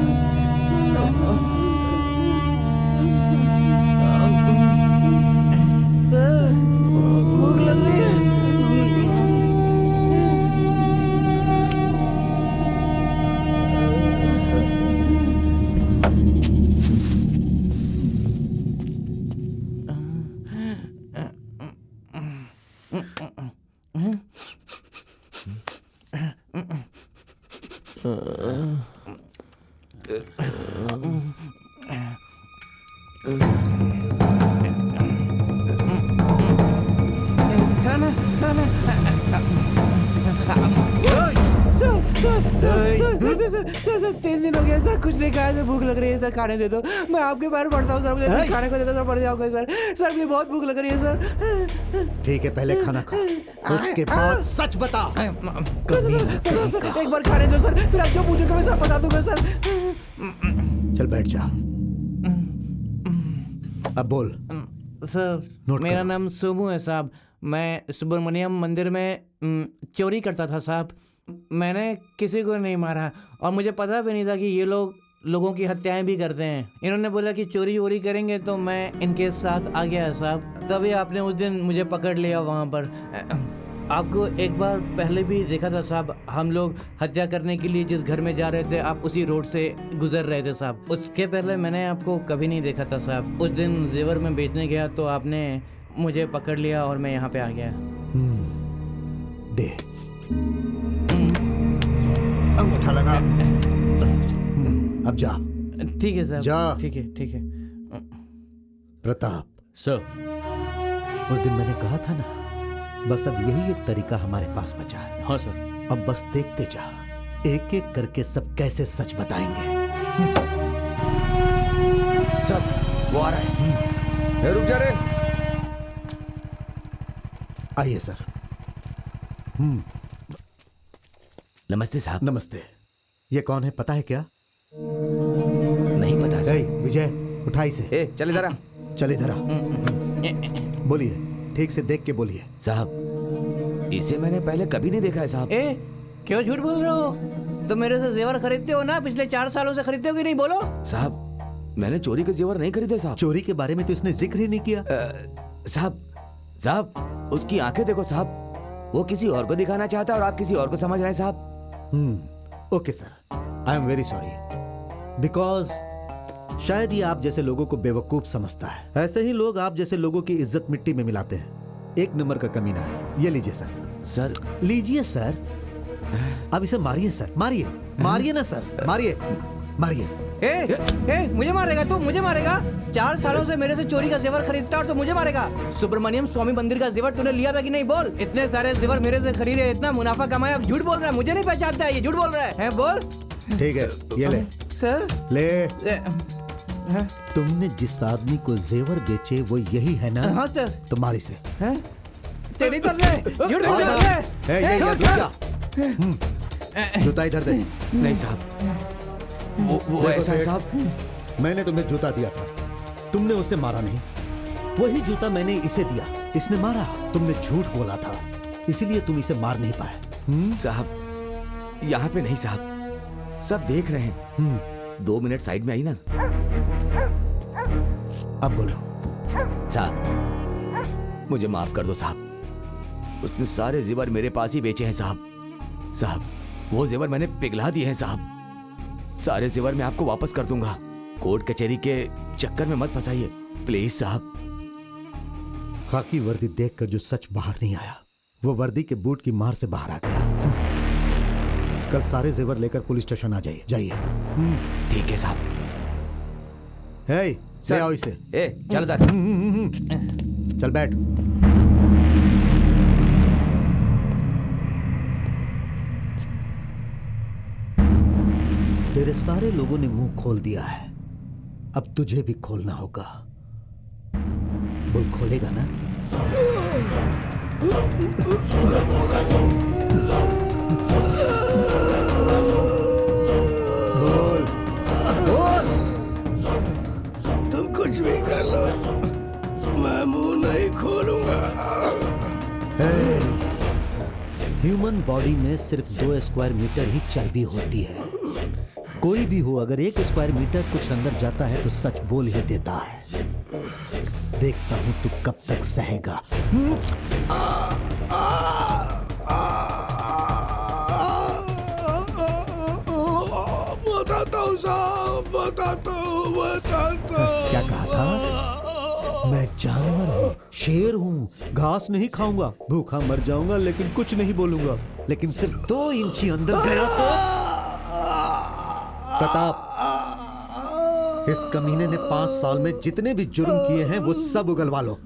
भूख लग रही है। खाना खाना 3 दिन हो गए सर, कुछ नहीं खाया। भूख लग रही है सर, खाने दे दो। मैं आपके पैर पड़ता हूँ सर, मुझे खाने को दे दो सर, पड़ जाओगे सर। सर मुझे बहुत भूख लग रही है सर। ठीक है, पहले खाना खा, उसके बाद सच बता। एक बार खाने दो सर, फिर आप जो पूछोगे मैं सब बता दूंगा सर। चल बैठ जा, अब बोल। सर मेरा नाम सोमू है साहब। मैं सुब्रमण्यम मंदिर में चोरी करता था साहब। मैंने किसी को नहीं मारा और मुझे पता भी नहीं था कि ये लोग लोगों की हत्याएं भी करते हैं। इन्होंने बोला कि चोरी वोरी करेंगे तो मैं इनके साथ आ गया साहब। तभी आपने उस दिन मुझे पकड़ लिया वहाँ पर। आपको एक बार पहले भी देखा था साहब। हम लोग हत्या करने के लिए जिस घर में जा रहे थे, आप उसी रोड से गुजर रहे थे साहब। उसके पहले मैंने आपको कभी नहीं देखा था साहब। उस दिन जेवर में बेचने गया तो आपने मुझे पकड़ लिया और मैं यहाँ पे आ गया। दे अंगूठा लगा। अब जा। ठीक है साहब। जा। ठीक है ठीक है। प्रताप, सर। उस दिन मैंने कहा था ना, बस अब यही एक तरीका हमारे पास बचा है। हाँ सर। अब बस देखते जा, एक एक करके सब कैसे सच बताएंगे। सर वो आ रहा है। रुक जा रे। आइए सर। नमस्ते साहब। नमस्ते। ये कौन है पता है क्या? नहीं पता सर। विजय, उठा इसे। चल इधर आ। चल इधर आ। बोलिए, ठीक से देख के बोलिए। साहब इसे मैंने पहले कभी नहीं देखा है साहब। क्यों झूठ बोल रहे हो? तो मेरे से जेवर खरीदते हो ना, पिछले 4 सालों से खरीदते हो कि नहीं, बोलो। साहब मैंने चोरी के जेवर नहीं खरीदे साहब। चोरी के बारे में तो इसने जिक्र ही नहीं किया। साहब उसकी आंखें देखो साहब, वो किसी और को दिखाना चाहता है और आप किसी और को समझ रहे हैं साहब। Okay sir, I am very sorry, because शायद ये आप जैसे लोगों को बेवकूफ समझता है। ऐसे ही लोग आप जैसे लोगों की इज्जत मिट्टी में मिलाते हैं। एक नंबर का कमीना है। ये लीजिए सर। सर लीजिए सर। अब इसे मारिए सर, मारिए, मारिए ना सर, मारिए, मारिए। मुझे मारेगा तू? मुझे मारेगा? 4 सालों से मेरे से चोरी का जेवर खरीदता और तो मुझे मारेगा? सुब्रमण्यम स्वामी मंदिर का जेवर तूने लिया था कि नहीं, बोल। इतने सारे जेवर मेरे से खरीदे, इतना मुनाफा कमाया, अब झूठ बोल रहा है। मुझे नहीं पहचानता है, ये झूठ बोल रहा है, बोल। ठीक है, ये ले सर। ले। तुमने जिस आदमी को जेवर बेचे वो यही है ना? हाँ सर। तुम्हारी से तेरी कर ले। जूता इधर दे। नहीं साहब, वो ऐसा है साहब, मैंने तुम्हें जूता दिया था, तुमने उसे मारा नहीं। वही जूता मैंने इसे दिया, इसने मारा। तुमने झूठ बोला था, इसीलिए तुम इसे मार नहीं पाए। साहब यहाँ पे नहीं साहब, सब देख रहे हैं। 2 मिनट साइड में आई ना। अब बोलो। साहब मुझे माफ कर दो साहब, उसने सारे जेवर मेरे पास ही बेचे हैं साहब। साहब वो जेवर मैंने पिघला दिए हैं साहब। सारे जेवर मैं आपको वापस कर दूंगा। कोर्ट कचहरी के चक्कर में मत फंसाइए प्लीज साहब। खाकी वर्दी देखकर जो सच बाहर नहीं आया, वो वर्दी के बूट की मार से बाहर आ गया। कल सारे जेवर लेकर पुलिस स्टेशन आ जाइए। जाइए। ठीक है साहब। ले आओ इसे। चल इधर। चल बैठ। तेरे सारे लोगों ने मुंह खोल दिया है, अब तुझे भी खोलना होगा। बोल, खोलेगा ना? बोल, बोल। तुम कुछ भी कर लो, मैं मुंह नहीं खोलूंगा। ह्यूमन बॉडी में सिर्फ 2 स्क्वायर मीटर ही चर्बी होती है। कोई भी हो, अगर 1 स्क्वायर मीटर कुछ अंदर जाता है तो सच बोल ही देता है। देखता हूं तू कब तक सहेगा। बताता हूँ साहब, बताता हूँ। क्या कहा था? मैं जानवर हूँ, शेर हूँ, घास नहीं खाऊंगा, भूखा मर जाऊंगा लेकिन कुछ नहीं बोलूंगा। लेकिन सिर्फ 2 इंची अंदर गया तो। प्रताप, इस कमीने ने 5 साल में जितने भी जुर्म किए हैं वो सब उगलवा लो।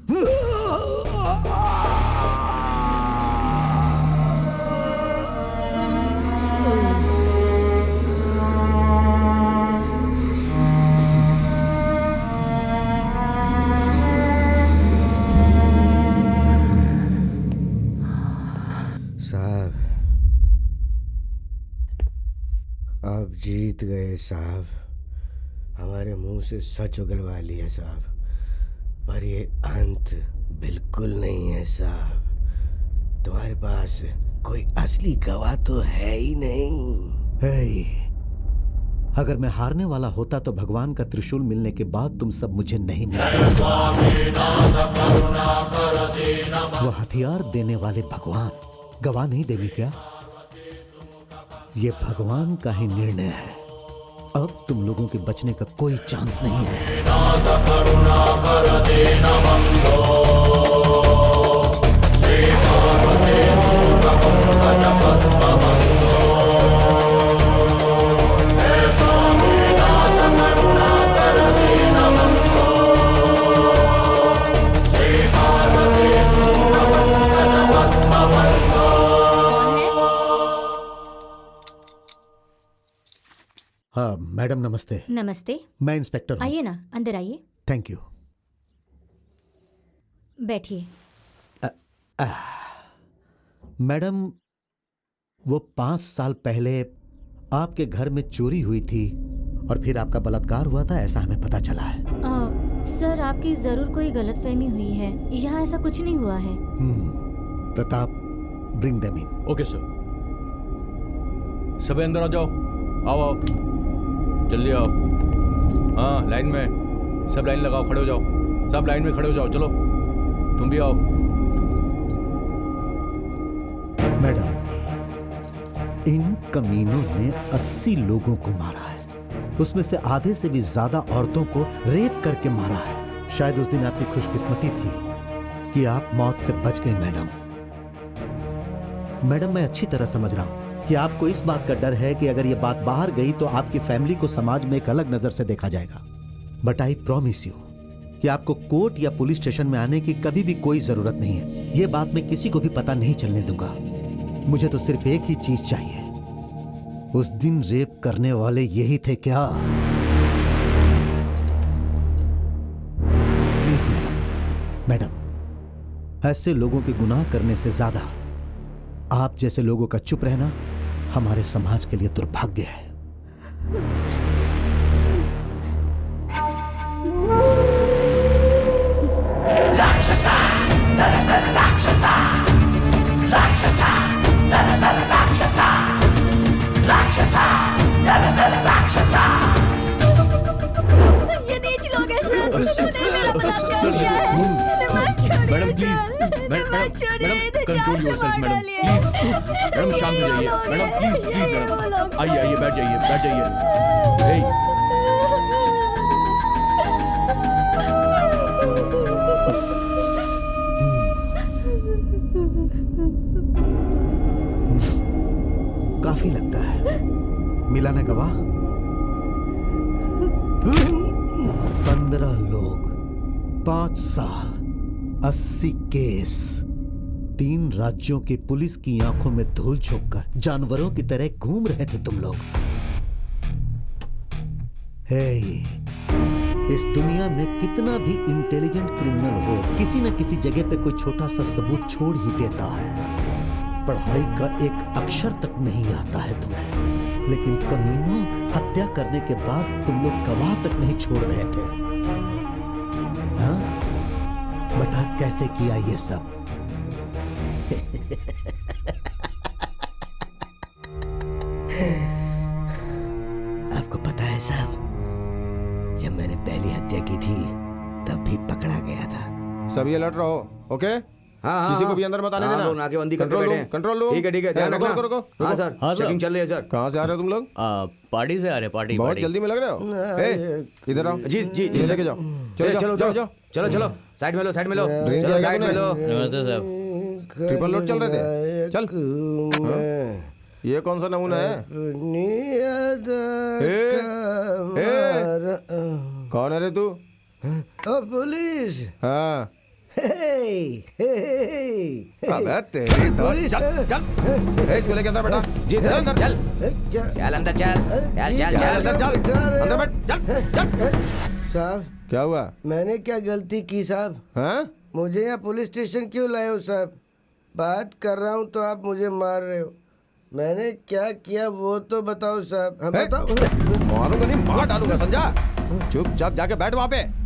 साहब आप जीत गए साहब, हमारे मुंह से सच उगलवा लिया साहब, पर ये अंत बिल्कुल नहीं है साहब। तुम्हारे पास कोई असली गवाह तो है ही नहीं। अगर मैं हारने वाला होता तो भगवान का त्रिशूल मिलने के बाद तुम सब मुझे नहीं मिलते। वो हथियार देने वाले भगवान गवाह नहीं देंगे क्या? ये भगवान का ही निर्णय है। अब तुम लोगों के बचने का कोई चांस नहीं है। मैडम नमस्ते। नमस्ते। मैं इंस्पेक्टर हूँ। आइए ना, अंदर आइए। Thank you. बैठिए। मैडम, वो 5 साल पहले आपके घर में चोरी हुई थी और फिर आपका बलात्कार हुआ था, ऐसा हमें पता चला है। सर, आपकी जरूर कोई गलतफहमी हुई है। यहाँ ऐसा कुछ नहीं हुआ है। Pratap, bring them in. Okay sir. सभी अंदर आ जाओ। आओ आओ, जल्दी आओ। हाँ, लाइन में सब लाइन लगाओ, खड़े हो जाओ। सब लाइन में खड़े हो जाओ। चलो तुम भी आओ। मैडम, इन कमीनों ने 80 लोगों को मारा है, उसमें से आधे से भी ज्यादा औरतों को रेप करके मारा है। शायद उस दिन आपकी खुशकिस्मती थी कि आप मौत से बच गए मैडम। मैडम, मैं अच्छी तरह समझ रहा हूं कि आपको इस बात का डर है कि अगर यह बात बाहर गई तो आपकी फैमिली को समाज में एक अलग नजर से देखा जाएगा। बट आई प्रॉमिस यू कि आपको कोर्ट या पुलिस स्टेशन में आने की कभी भी कोई जरूरत नहीं है। यह बात मैं किसी को भी पता नहीं चलने दूंगा। मुझे तो सिर्फ एक ही चीज चाहिए। उस दिन रेप करने वाले यही थे क्या? प्लीज मैडम, ऐसे लोगों के गुनाह करने से ज्यादा आप जैसे लोगों का चुप रहना हमारे समाज के लिए दुर्भाग्य है। राक्षसा, राक्षसा, राक्षसा, राक्षसा, राक्षसा, राक्षसा। ये नीच लोग हैं सर, उन्होंने मेरा बलात्कार किया है। Madam please, madam control yourself madam, please. Madam शांत हो जाइए मैडम, प्लीज प्लीज मैडम। आइए आइए, बैठ जाइए, बैठ जाइए। काफी लगता है। मिला ना गवाह? 15 लोग, 5 साल, 80 केस। 3 राज्यों की पुलिस की आंखों में धूल झोंककर जानवरों की तरह घूम रहे थे तुम लोग। हे, इस दुनिया में कितना भी इंटेलिजेंट क्रिमिनल हो, किसी न किसी जगह पे कोई छोटा सा सबूत छोड़ ही देता है। पढ़ाई का एक अक्षर तक नहीं आता है तुम्हें, लेकिन कमीनों, हत्या करने के बाद तुम लोग गवाह तक नहीं छोड़ रहे थे। हाँ? बता कैसे किया ये सब? आपको पता है साहब, जब मैंने पहली हत्या की थी तब भी पकड़ा गया था। सब ये लड़ रहो, ओके? हाँ, किसी को भी अंदर मत आने देना। लोग नाकेबंदी करके बैठे हैं। Control room. ठीक है ठीक है, ध्यान रखना। रुको। हाँ सर, चेकिंग चल रही है सर। कहाँ से आ रहे हो तुम लोग? पार्टी से आ रहे, पार्टी। बहुत जल्दी में लग रहे हो। इधर आओ। जी जी जी, लेके जाओ। चलो चलो चलो चलो, साइड में लो, साइड में लो, चलो साइड में लो। नमस्ते साहब। ट्रिपल लोड चल रहे थे। चल। ये कौन सा नमूना है? कौन है रे तू? पुलिस। हाँ। अबे तेरी तो चल चल। इसको लेके अंदर बैठा। जी सर, अंदर चल चल अंदर, चल अंदर चल, अंदर बैठ, चल चल। साहब, क्या हुआ? मैंने क्या गलती की साहब? हाँ? मुझे यहाँ पुलिस स्टेशन क्यों लाए हो साहब? बात कर रहा हूँ तो आप मुझे मार रहे हो। मैंने क्या किया वो तो बताओ साहब। हम बताओ। मारूंगा नहीं, मार डालूंगा, समझा? चुपचाप जाके बैठ वहाँ पे।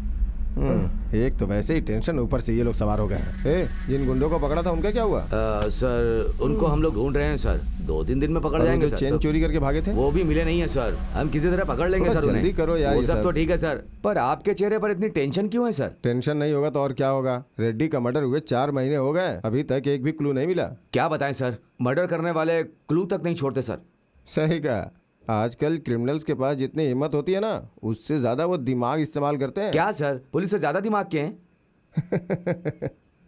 एक तो वैसे ही टेंशन, ऊपर से ये लोग सवार हो गए हैं। जिन गुंडों को पकड़ा था उनका क्या हुआ? सर, उनको हम लोग ढूंढ रहे हैं सर। 2-3 दिन में पकड़ जाएंगे सर। चेन चोरी करके भागे थे वो भी मिले नहीं है सर। हम किसी तरह पकड़ लेंगे सर उन्हें। जल्दी करो यार। वो सब तो ठीक है सर, पर आपके चेहरे पर इतनी टेंशन क्यों है सर? टेंशन नहीं होगा तो और क्या होगा? रेड्डी का मर्डर हुए 4 महीने हो गए, अभी तक एक भी क्लू नहीं मिला। क्या बताएं सर, मर्डर करने वाले क्लू तक नहीं छोड़ते सर। सही कहा। आजकल क्रिमिनल्स के पास जितनी हिम्मत होती है ना, उससे ज्यादा वो दिमाग इस्तेमाल करते हैं। क्या सर, पुलिस से ज्यादा दिमाग के हैं?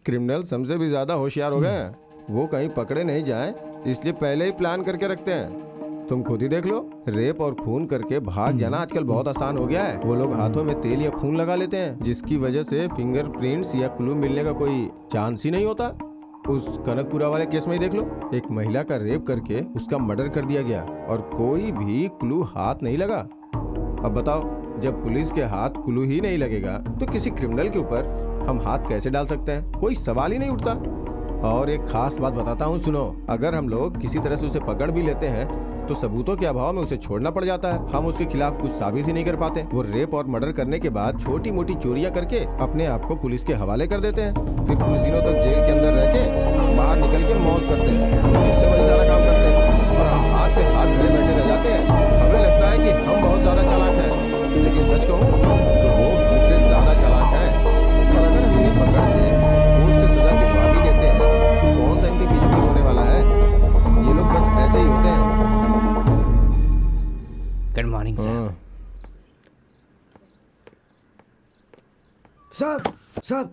क्रिमिनल्स हमसे भी ज्यादा होशियार हो गए हैं। वो कहीं पकड़े नहीं जाएं, इसलिए पहले ही प्लान करके रखते हैं। तुम खुद ही देख लो, रेप और खून करके भाग जाना आजकल बहुत आसान हो गया है। वो लोग हाथों में तेल या खून लगा लेते हैं, जिसकी वजह से फिंगरप्रिंट्स या क्लू मिलने का कोई चांस ही नहीं होता। उस कनकपुरा वाले केस में ही देख लो, एक महिला का रेप करके उसका मर्डर कर दिया गया और कोई भी क्लू हाथ नहीं लगा। अब बताओ, जब पुलिस के हाथ क्लू ही नहीं लगेगा तो किसी क्रिमिनल के ऊपर हम हाथ कैसे डाल सकते हैं? कोई सवाल ही नहीं उठता। और एक खास बात बताता हूँ, सुनो। अगर हम लोग किसी तरह से उसे पकड़ भी लेते हैं तो सबूतों के अभाव में उसे छोड़ना पड़ जाता है। हम उसके खिलाफ कुछ साबित ही नहीं कर पाते। वो रेप और मर्डर करने के बाद छोटी मोटी चोरियां करके अपने आप को पुलिस के हवाले कर देते हैं। फिर कुछ दिनों तक जेल के अंदर रह के बाहर निकल के मौज करते हैं, इससे बड़ी सारा काम करते हैं और हम हाथ पे हाथ धरे बैठे रह जाते हैं। हमें लगता है कि हम बहुत ज्यादा चालाक हैं, लेकिन सच कहूँ तो वो हमसे ज्यादा चालाक है। और अगर हम उन्हें पकड़ के कोर्ट से सजा दिलवा भी लेते हैं तो कौन सा इनके पीछे भी होने वाला है? ये लोग बस ऐसे ही होते हैं। Good morning sir. साहब साहब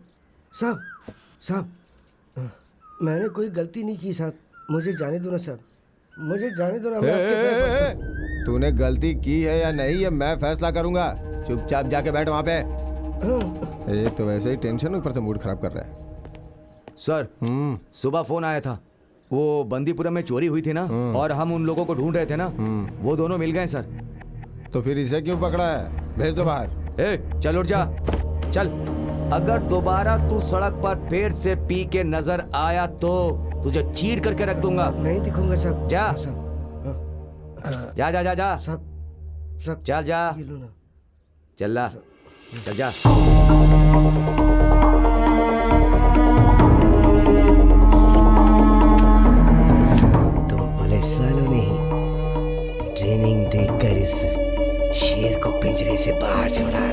साहब साहब, मैंने कोई गलती नहीं की साहब, मुझे जाने दो ना साहब, मुझे जाने दो ना। मैं आपके पैर पड़ता हूं। तूने गलती की है या नहीं ये मैं फैसला करूंगा। चुपचाप जाके बैठ वहाँ पे। एक तो वैसे ही टेंशन, ऊपर से मूड खराब कर रहा है। सर सुबह फोन आया था, वो बंदीपुरम में चोरी हुई थी ना, और हम उन लोगों को ढूंढ रहे थे ना, वो दोनों मिल गए सर। तो फिर इसे क्यों पकड़ा है? भेज दो बाहर। चल उठ जा, चल। अगर दोबारा तू सड़क पर पेट से पी के नजर आया तो तुझे चीर करके रख दूंगा। नहीं दिखूंगा साहब। जा जा जा जा जा साहब, चल जा, चल ला, चल जा। तुम पुलिस वालों ने ही ट्रेनिंग देखकर इस शेर को पिंजरे से बाहर छोड़ा।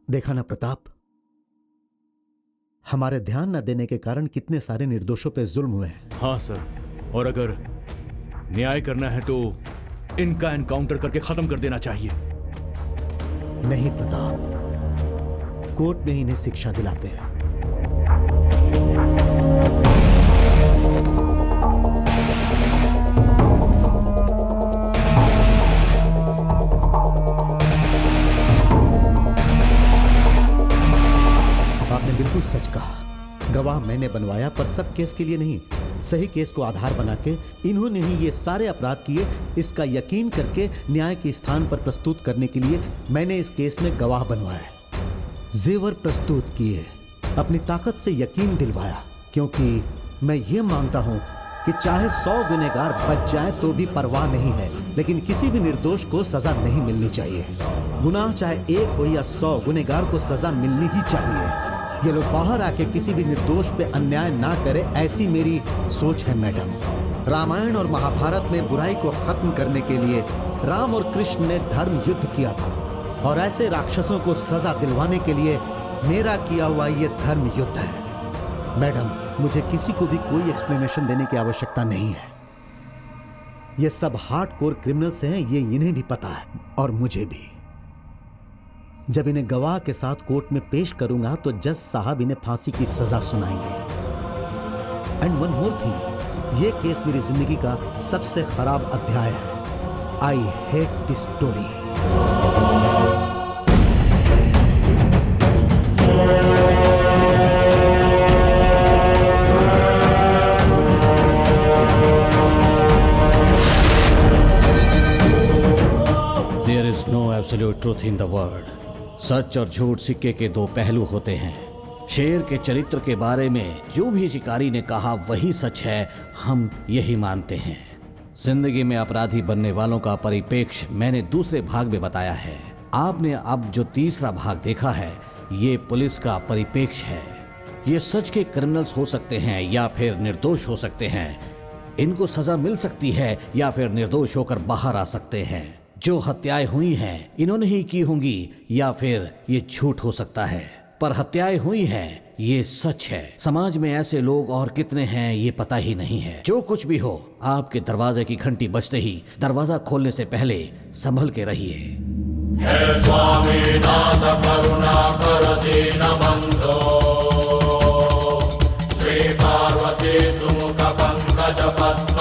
देखा ना प्रताप, हमारे ध्यान न देने के कारण कितने सारे निर्दोषों पे जुल्म हुए हैं। हाँ सर, और अगर न्याय करना है तो इनका एनकाउंटर करके खत्म कर देना चाहिए। नहीं प्रताप, कोर्ट में ही इन्हें शिक्षा दिलाते हैं। आपने बिल्कुल सच कहा, गवाह मैंने बनवाया, पर सब केस के लिए नहीं। सही केस को आधार बना के इन्होंने ही ये सारे अपराध किए, इसका यकीन करके न्याय के स्थान पर प्रस्तुत करने के लिए मैंने इस केस में गवाह बनवाया, जेवर प्रस्तुत किए, अपनी ताकत से यकीन दिलवाया, क्योंकि मैं ये मानता हूं कि चाहे 100 गुनहगार बच जाए तो भी परवाह नहीं है, लेकिन किसी भी निर्दोष को सजा नहीं मिलनी चाहिए। गुनाह चाहे 1 हो या 100, गुनहगार को सजा मिलनी ही चाहिए। ये लोग बाहर आके किसी भी निर्दोष पे अन्याय ना करे, ऐसी मेरी सोच है मैडम। रामायण और महाभारत में बुराई को खत्म करने के लिए राम और कृष्ण ने धर्म युद्ध किया था, और ऐसे राक्षसों को सजा दिलवाने के लिए मेरा किया हुआ ये धर्म युद्ध है। मैडम, मुझे किसी को भी कोई एक्सप्लेनेशन देने की आवश्यकता नहीं है। ये सब हार्डकोर क्रिमिनल्स हैं, ये इन्हें भी पता है और मुझे भी। जब इन्हें गवाह के साथ कोर्ट में पेश करूंगा तो जज साहब इन्हें फांसी की सजा सुनाएंगे। एंड वन मोर थिंग, ये केस मेरी जिंदगी का सबसे खराब अध्याय है। I hate this story. There is no absolute truth in the world. सच और झूठ सिक्के के 2 पहलू होते हैं। शेर के चरित्र के बारे में जो भी शिकारी ने कहा वही सच है, हम यही मानते हैं। जिंदगी में अपराधी बनने वालों का परिप्रेक्ष्य मैंने दूसरे भाग में बताया है। आपने अब जो तीसरा भाग देखा है, ये पुलिस का परिप्रेक्ष्य है। ये सच के क्रिमिनल्स हो सकते हैं या फिर निर्दोष हो सकते हैं। इनको सजा मिल सकती है या फिर निर्दोष होकर बाहर आ सकते हैं। जो हत्याएं हुई हैं इन्होंने ही की होंगी, या फिर ये झूठ हो सकता है, पर हत्याएं हुई हैं ये सच है। समाज में ऐसे लोग और कितने हैं ये पता ही नहीं है। जो कुछ भी हो, आपके दरवाजे की घंटी बजते ही दरवाजा खोलने से पहले संभल के रहिए। हे स्वामी नाथ करुणा कर दीन बंधो, गजपति